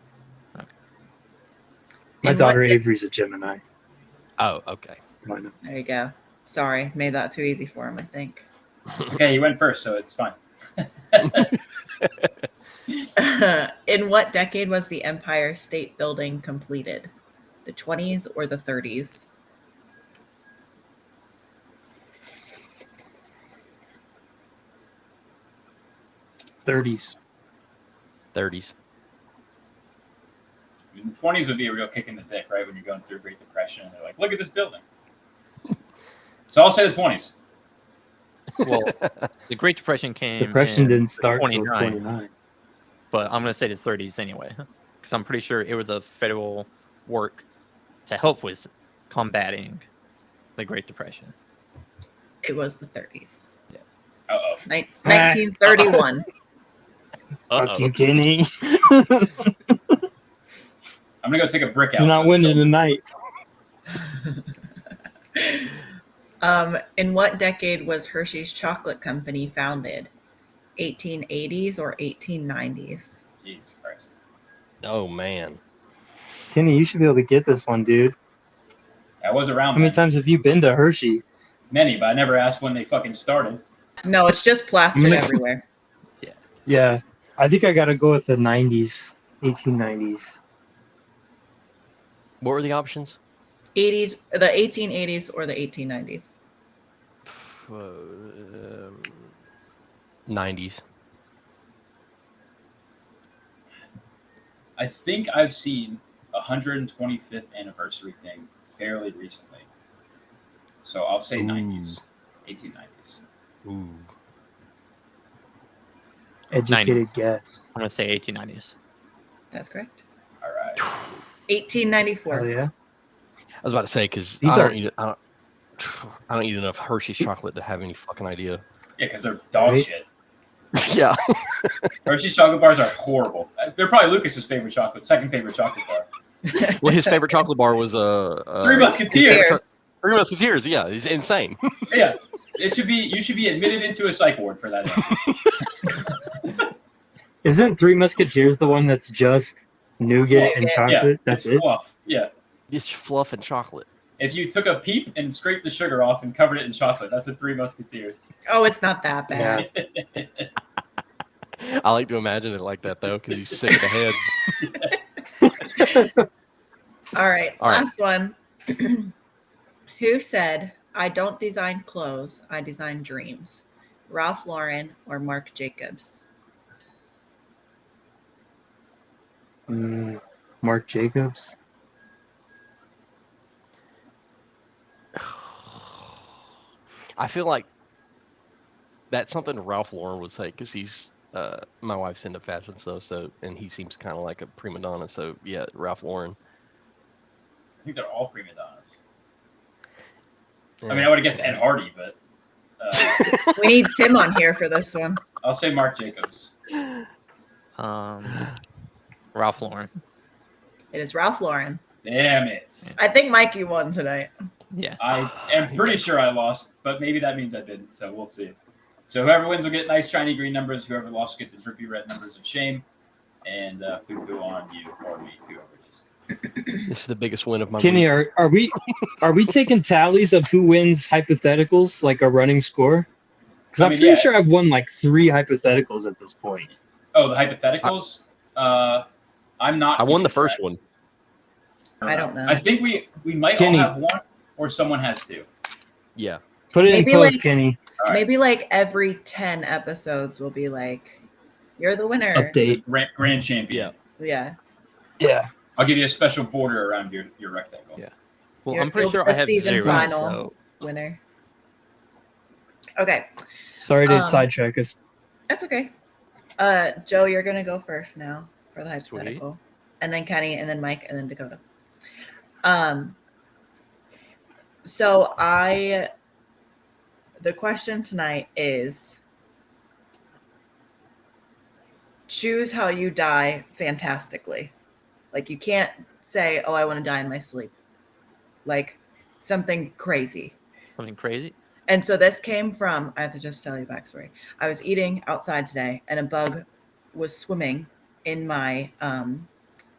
My In daughter what Avery's a Gemini. Oh, okay. I know. There you go. Sorry, made that too easy for him, I think. It's okay. You went first, so it's fine. In what decade was the Empire State Building completed? The 20s or the 30s? '30s. 30s. I mean, the 20s would be a real kick in the dick, right? When you're going through a Great Depression, and they're like, "Look at this building." So I'll say the 20s. Well, the Great Depression came. Depression in didn't start till 29, 29. but I'm going to say the 30s anyway, because I'm pretty sure it was a federal work to help with combating the Great Depression. It was the 30s. Yeah. Uh-oh. 1931. Fuck you, Kenny. I'm gonna go take a brick out. You're not so it's winning still- tonight. In what decade was Hershey's Chocolate Company founded? 1880s or 1890s? Jesus Christ. Oh, man. Kenny, you should be able to get this one, dude. I was around. How many then. times have you been to Hershey? Many, but I never asked when they fucking started. No, it's just plastic everywhere. Yeah, I think I gotta go with the 90s, 1890s. What were the options? 80s, the 1880s or the 1890s. 90s. I think I've seen a 125th anniversary thing fairly recently. So I'll say 90s, 1890s. Ooh. Educated guess. I'm gonna say 1890s. That's correct. All right. 1894. Oh yeah. I was about to say because These I are- don't eat enough Hershey's chocolate to have any fucking idea. Yeah, because they're dog Right? shit. Yeah. Hershey's chocolate bars are horrible. They're probably Lucas's favorite second favorite chocolate bar. Well, his favorite chocolate bar was Three Musketeers. Cheers. Three Musketeers. Yeah, he's insane. Yeah, you should be admitted into a psych ward for that answer. Isn't Three Musketeers the one that's just nougat and Fluff, Yeah, chocolate? That's it's it. fluff. Yeah, Just fluff and chocolate. if you took a peep and scraped the sugar off and covered it in chocolate, that's the Three Musketeers. Oh, it's not that bad. I like to imagine it like that though, because he's sick in the head. All right, All right. last one. Who said, I don't design clothes, I design dreams? Ralph Lauren or Marc Jacobs? Marc Jacobs. I feel like that's something Ralph Lauren would say because he's my wife's into fashion stuff, so and he seems kind of like a prima donna. So yeah, Ralph Lauren. I think they're all prima donnas. Yeah. I mean, I would have guessed Ed Hardy, but We need Tim on here for this one. I'll say Marc Jacobs. Ralph Lauren. It is Ralph Lauren. Damn it. I think Mikey won tonight. Yeah. I am pretty sure I lost, but maybe that means I didn't, so we'll see. So whoever wins will get nice shiny green numbers. Whoever lost will get the drippy red numbers of shame. And poo-poo on you or me, whoever it is. This is the biggest win of my Kenny, week. are we taking tallies of who wins hypotheticals, like a running score? Because I'm mean, pretty yeah. sure I've won like 3 hypotheticals at this point. Oh, the hypotheticals? I'm not. I won the keeping first track. one. I don't know. I think we might Kenny. all have one, or someone has two. Yeah. Put it Maybe in post, like- Kenny. All right. Maybe like every 10 episodes will be like, you're the winner. Update. Grand champion. Yeah. Yeah. Yeah. I'll give you a special border around your rectangle. Yeah. Well, You're- I'm pretty you'll sure be I the have season 0. final. So Winner. Okay. Sorry to Um, sidetrack us. That's okay. Joe, you're going to go first now for the hypothetical. And then Kenny, and then Mike, and then Dakota. So the question tonight is choose how you die fantastically. Like you can't say, oh, I want to die in my sleep. Like something crazy. something crazy. And so this came from, I have to just tell you a backstory. I was eating outside today and a bug was swimming in my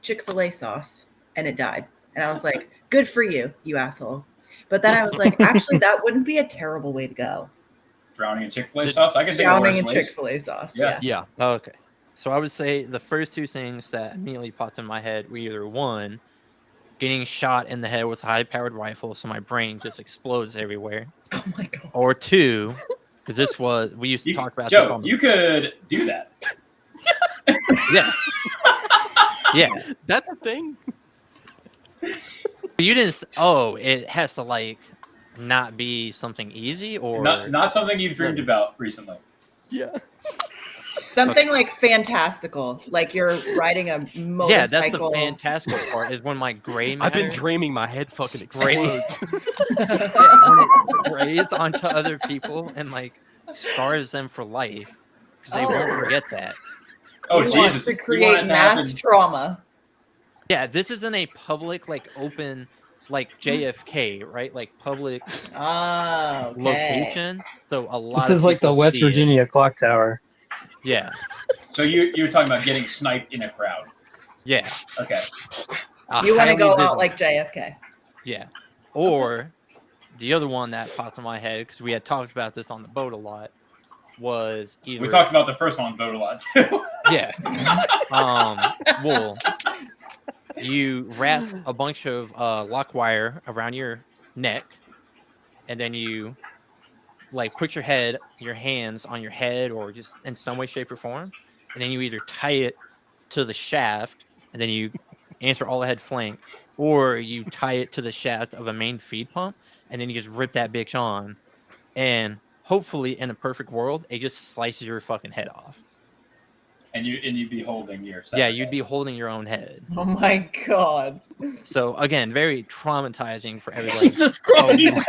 Chick-fil-A sauce and it died. And I was like, good for you, you asshole. But then I was like, actually, that wouldn't be a terrible way to go. Drowning in Chick-fil-A sauce? I can think of Drowning worse in ways. Chick-fil-A sauce. Yeah. Yeah. Yeah. Oh, okay. So I would say the first 2 things that immediately popped in my head were either 1, getting shot in the head with a high-powered rifle, so my brain just explodes everywhere, Oh my God. or 2, because we used to talk about this Joe, on. you could do that. Yeah. Yeah. That's a thing. You didn't. Oh, it has to like not be something easy, or Not something you've dreamed about recently. Yeah. Something like fantastical, like you're riding a motorcycle. yeah. That's the fantastical part. Is when my gray matter. I've been dreaming my head fucking Great. explodes. Yeah, when it sprays onto other people and like scars them for life because they won't forget that. Oh, You want Jesus. to You want create it to mass happen- trauma. Yeah, this isn't a public like open like JFK, right? Like public Oh, okay. location. So a lot. This of is like the people West see it. Virginia clock tower. Yeah. So you're talking about getting sniped in a crowd. Yeah. Okay. You want to Highly go visible. out like JFK. Yeah. Or the other one that popped in my head, because we had talked about this on the boat a lot, was either We talked about the first one on the boat a lot too. yeah. Well, you wrap a bunch of lock wire around your neck, and then you like put your hands on your head, or just in some way, shape, or form, and then you either tie it to the shaft, and then you answer all ahead flank, or you tie it to the shaft of a main feed pump, and then you just rip that bitch on, and hopefully, in a perfect world, it just slices your fucking head off. And you'd be holding your Yeah, you'd be holding your own head. Oh my god. So again, very traumatizing for everybody. Jesus Christ!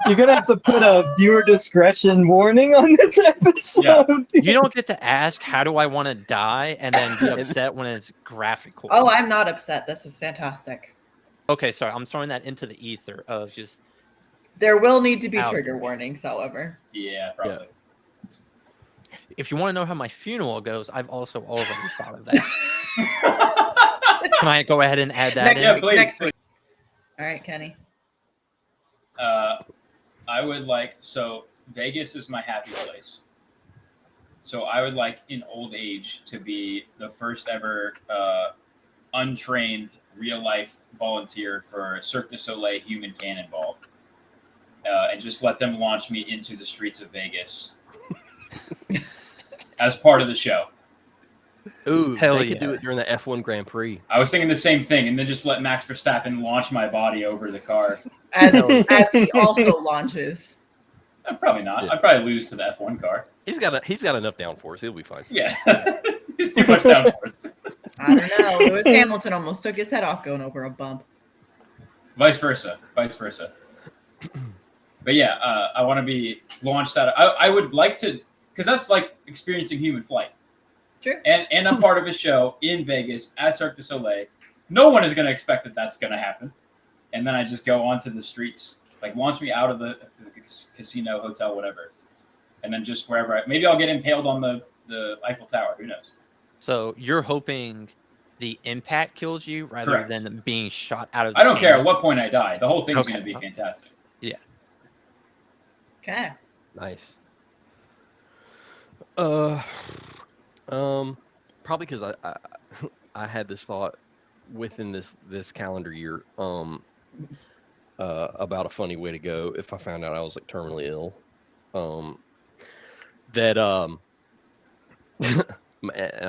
You're gonna have to put a viewer discretion warning on this episode. Yeah. You don't get to ask, how do I want to die, and then be upset when it's graphical. Oh, I'm not upset. This is fantastic. Okay, sorry. I'm throwing that into the ether of just... There will need to be Out trigger there. warnings, however. Yeah, probably. If you want to know how my funeral goes, I've also already thought of that. Can I go ahead and add that Next in? Yeah, week, please, next please. week. All right, Kenny. I would like, so Vegas is my happy place. So I would like in old age to be the first ever untrained real life volunteer for Cirque du Soleil Human Cannonball. And just let them launch me into the streets of Vegas as part of the show. Ooh, Hell they could do yeah. it during the F1 Grand Prix. I was thinking the same thing, and then just let Max Verstappen launch my body over the car. As he also launches. Probably not. Yeah. I'd probably lose to the F1 car. He's got enough downforce. He'll be fine. Yeah. It's too much downforce. I don't know. Lewis Hamilton almost took his head off going over a bump. Vice versa. But yeah, I want to be launched out of... I would like to... Because that's like experiencing human flight. Sure. And I'm part of a show in Vegas at Cirque du Soleil. No one is going to expect that that's going to happen. And then I just go onto the streets, like launch me out of the casino, hotel, whatever. And then just wherever. Maybe I'll get impaled on the Eiffel Tower. Who knows? So you're hoping the impact kills you rather Correct. than being shot out of the I don't care cannon? at what point I die. The whole thing's Okay. going to be fantastic. Yeah. Okay. Nice. Probably because I had this thought within this calendar year about a funny way to go if I found out I was like terminally ill. And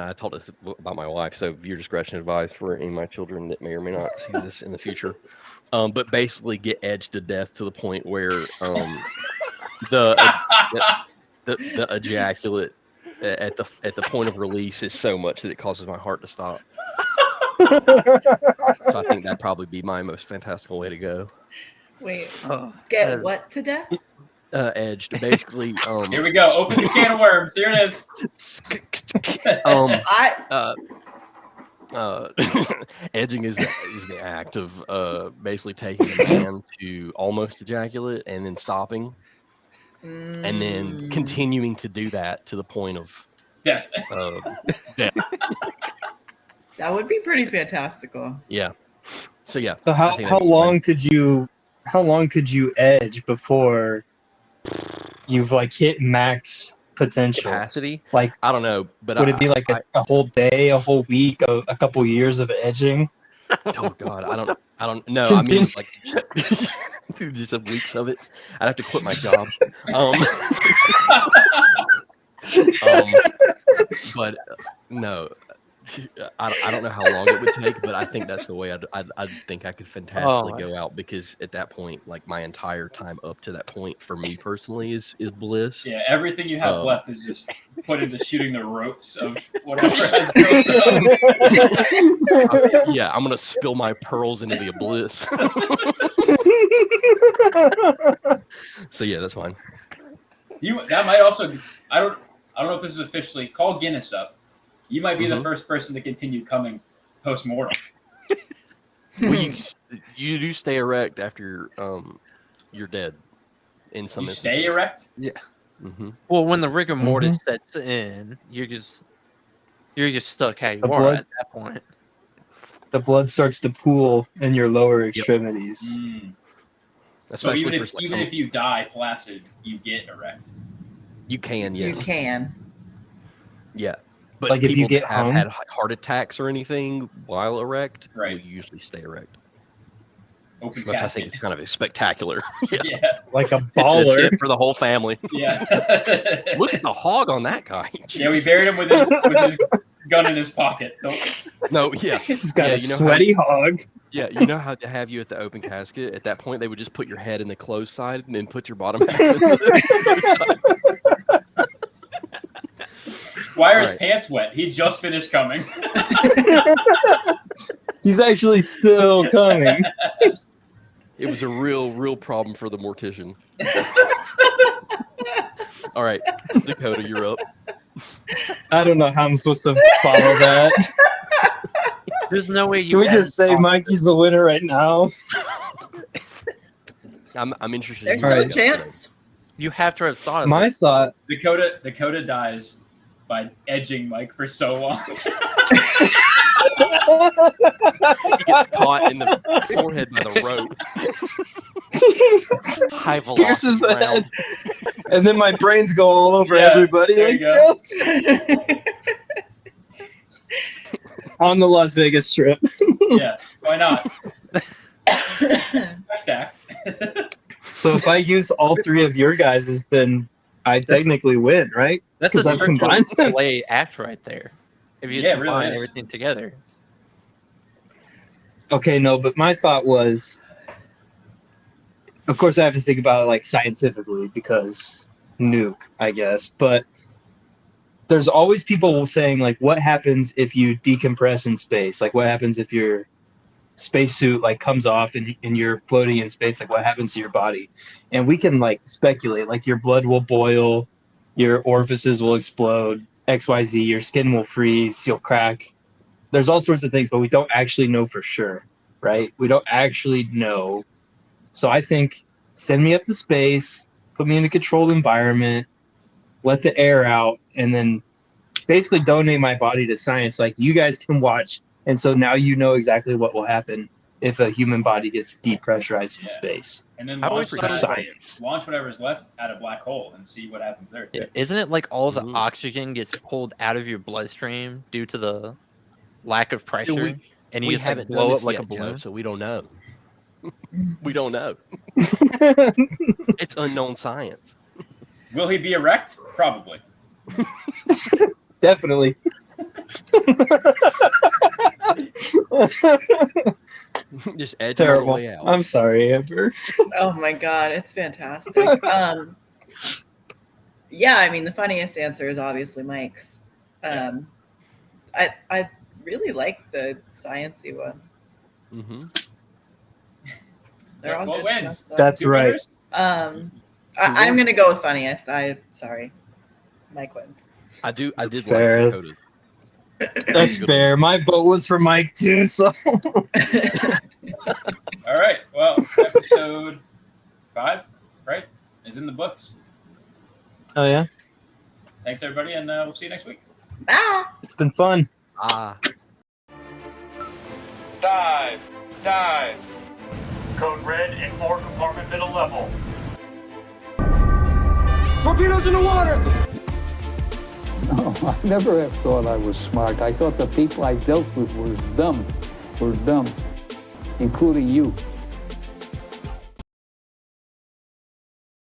I told this about my wife, so viewer discretion advised for any of my children that may or may not see this in the future. But basically get edged to death to the point where the ejaculate at the point of release is so much that it causes my heart to stop. So I think that'd probably be my most fantastical way to go. Wait. Oh, Get what to death? Edged, basically. Here we go. Open the can of worms. Here it is. Edging is the act of basically taking a man to almost ejaculate and then stopping, and then continuing to do that to the point of Death. death. That would be pretty fantastical. Yeah. So yeah. So I think how that'd be long could you edge before you've like hit max potential capacity? Like, I don't know, but would it be like a whole day, a whole week, a couple years of edging? Oh God, I don't know. I mean, like just a weeks of it. I'd have to quit my job. But no, I don't know how long it would take, but I think that's the way I'd think I could fantastically go out, because at that point, like my entire time up to that point for me personally is bliss. Yeah, everything you have left is just put into shooting the ropes of whatever has built up. Yeah, I'm gonna spill my pearls into the abyss. So yeah, that's fine. That might also. I don't know if this is officially. Call Guinness up. You might be the first person to continue coming post-mortem. Well, you do stay erect after you're dead. In some instances. Stay erect? Yeah. Mm-hmm. Well, when the rigor mortis sets in, you're just stuck how you are at that point. the blood starts to pool in your lower extremities. Mm. So Especially even for like if you die flaccid, you get erect. you can, yes. You can. Yeah. But Like if people you get that have hung? had heart attacks or anything while erect will Right. usually stay erect. Open Which I casket. think is kind of spectacular. Yeah. Yeah. Like a It's a baller. tip for the whole family. Yeah. Look at the hog on that guy. Yeah, we Jeez. buried him with his gun in his pocket. No, yeah. He's got Yeah, a you know sweaty hog. Yeah, you know how to have you at the open casket? At that point, they would just put your head in the closed side and then put your bottom half in the closed side. Why are his Alright. pants wet? He just finished coming. He's actually still coming. It was a real problem for the mortician. All right, Dakota, you're up. I don't know how I'm supposed to follow that. There's no way you Can we can just say Mikey's the winner right now? I'm interested. There's in no your guys' chance. You have to have thought of My it. thought. Dakota dies by edging Mike for so long. He gets caught in the forehead by the rope. High Pierces velocity the round. head. And then my brains go all over Yeah, everybody. there Like, you go. yes. On the Las Vegas Strip. Yeah, why not? I stacked. So if I use all three of your guys's, then I technically win, right? That's a 'Cause I've circle combined them. play act right there. If you Yeah, it just really combine is. everything together. Okay, no, but my thought was, of course, I have to think about it like scientifically because nuke, I guess. But there's always people saying like, what happens if you decompress in space? Like, what happens if your spacesuit like comes off and you're floating in space? Like, what happens to your body? And we can like speculate. Like, your blood will boil, your orifices will explode, XYZ. Your skin will freeze, you'll crack. There's all sorts of things, but we don't actually know for sure, right? We don't actually know. So I think send me up to space, put me in a controlled environment, let the air out, and then basically donate my body to science. Like, you guys can watch, and so now you know exactly what will happen if a human body gets depressurized in Yeah. space. And then I launch always For thought- science. whatever's left at a black hole and see what happens there too. Yeah, isn't it like all the Mhm. oxygen gets pulled out of your bloodstream due to the lack of pressure, we- and you we just like haven't done blow this up like yet, a Joe, balloon? so we don't know. We don't know. It's unknown science. Will he be erect? Probably. Definitely. Just edging all the Terrible. way out. I'm sorry, Amber. Oh my god, it's fantastic. Yeah, I mean the funniest answer is obviously Mike's. I really like the sciencey one. Mm-hmm. They're all What good wins? stuff, though. That's Two right. winners? I'm gonna go with funniest. Sorry, Mike wins. I did fair. like Dakota. That's fair. My vote was for Mike too, so All right. Well, episode 5, right, is in the books. oh yeah. Thanks everybody, and we'll see you next week. Bye. It's been fun. Dive. Code red and 4 compartment middle level. Torpedoes in the water! No, I never have thought I was smart. I thought the people I dealt with were dumb, including you.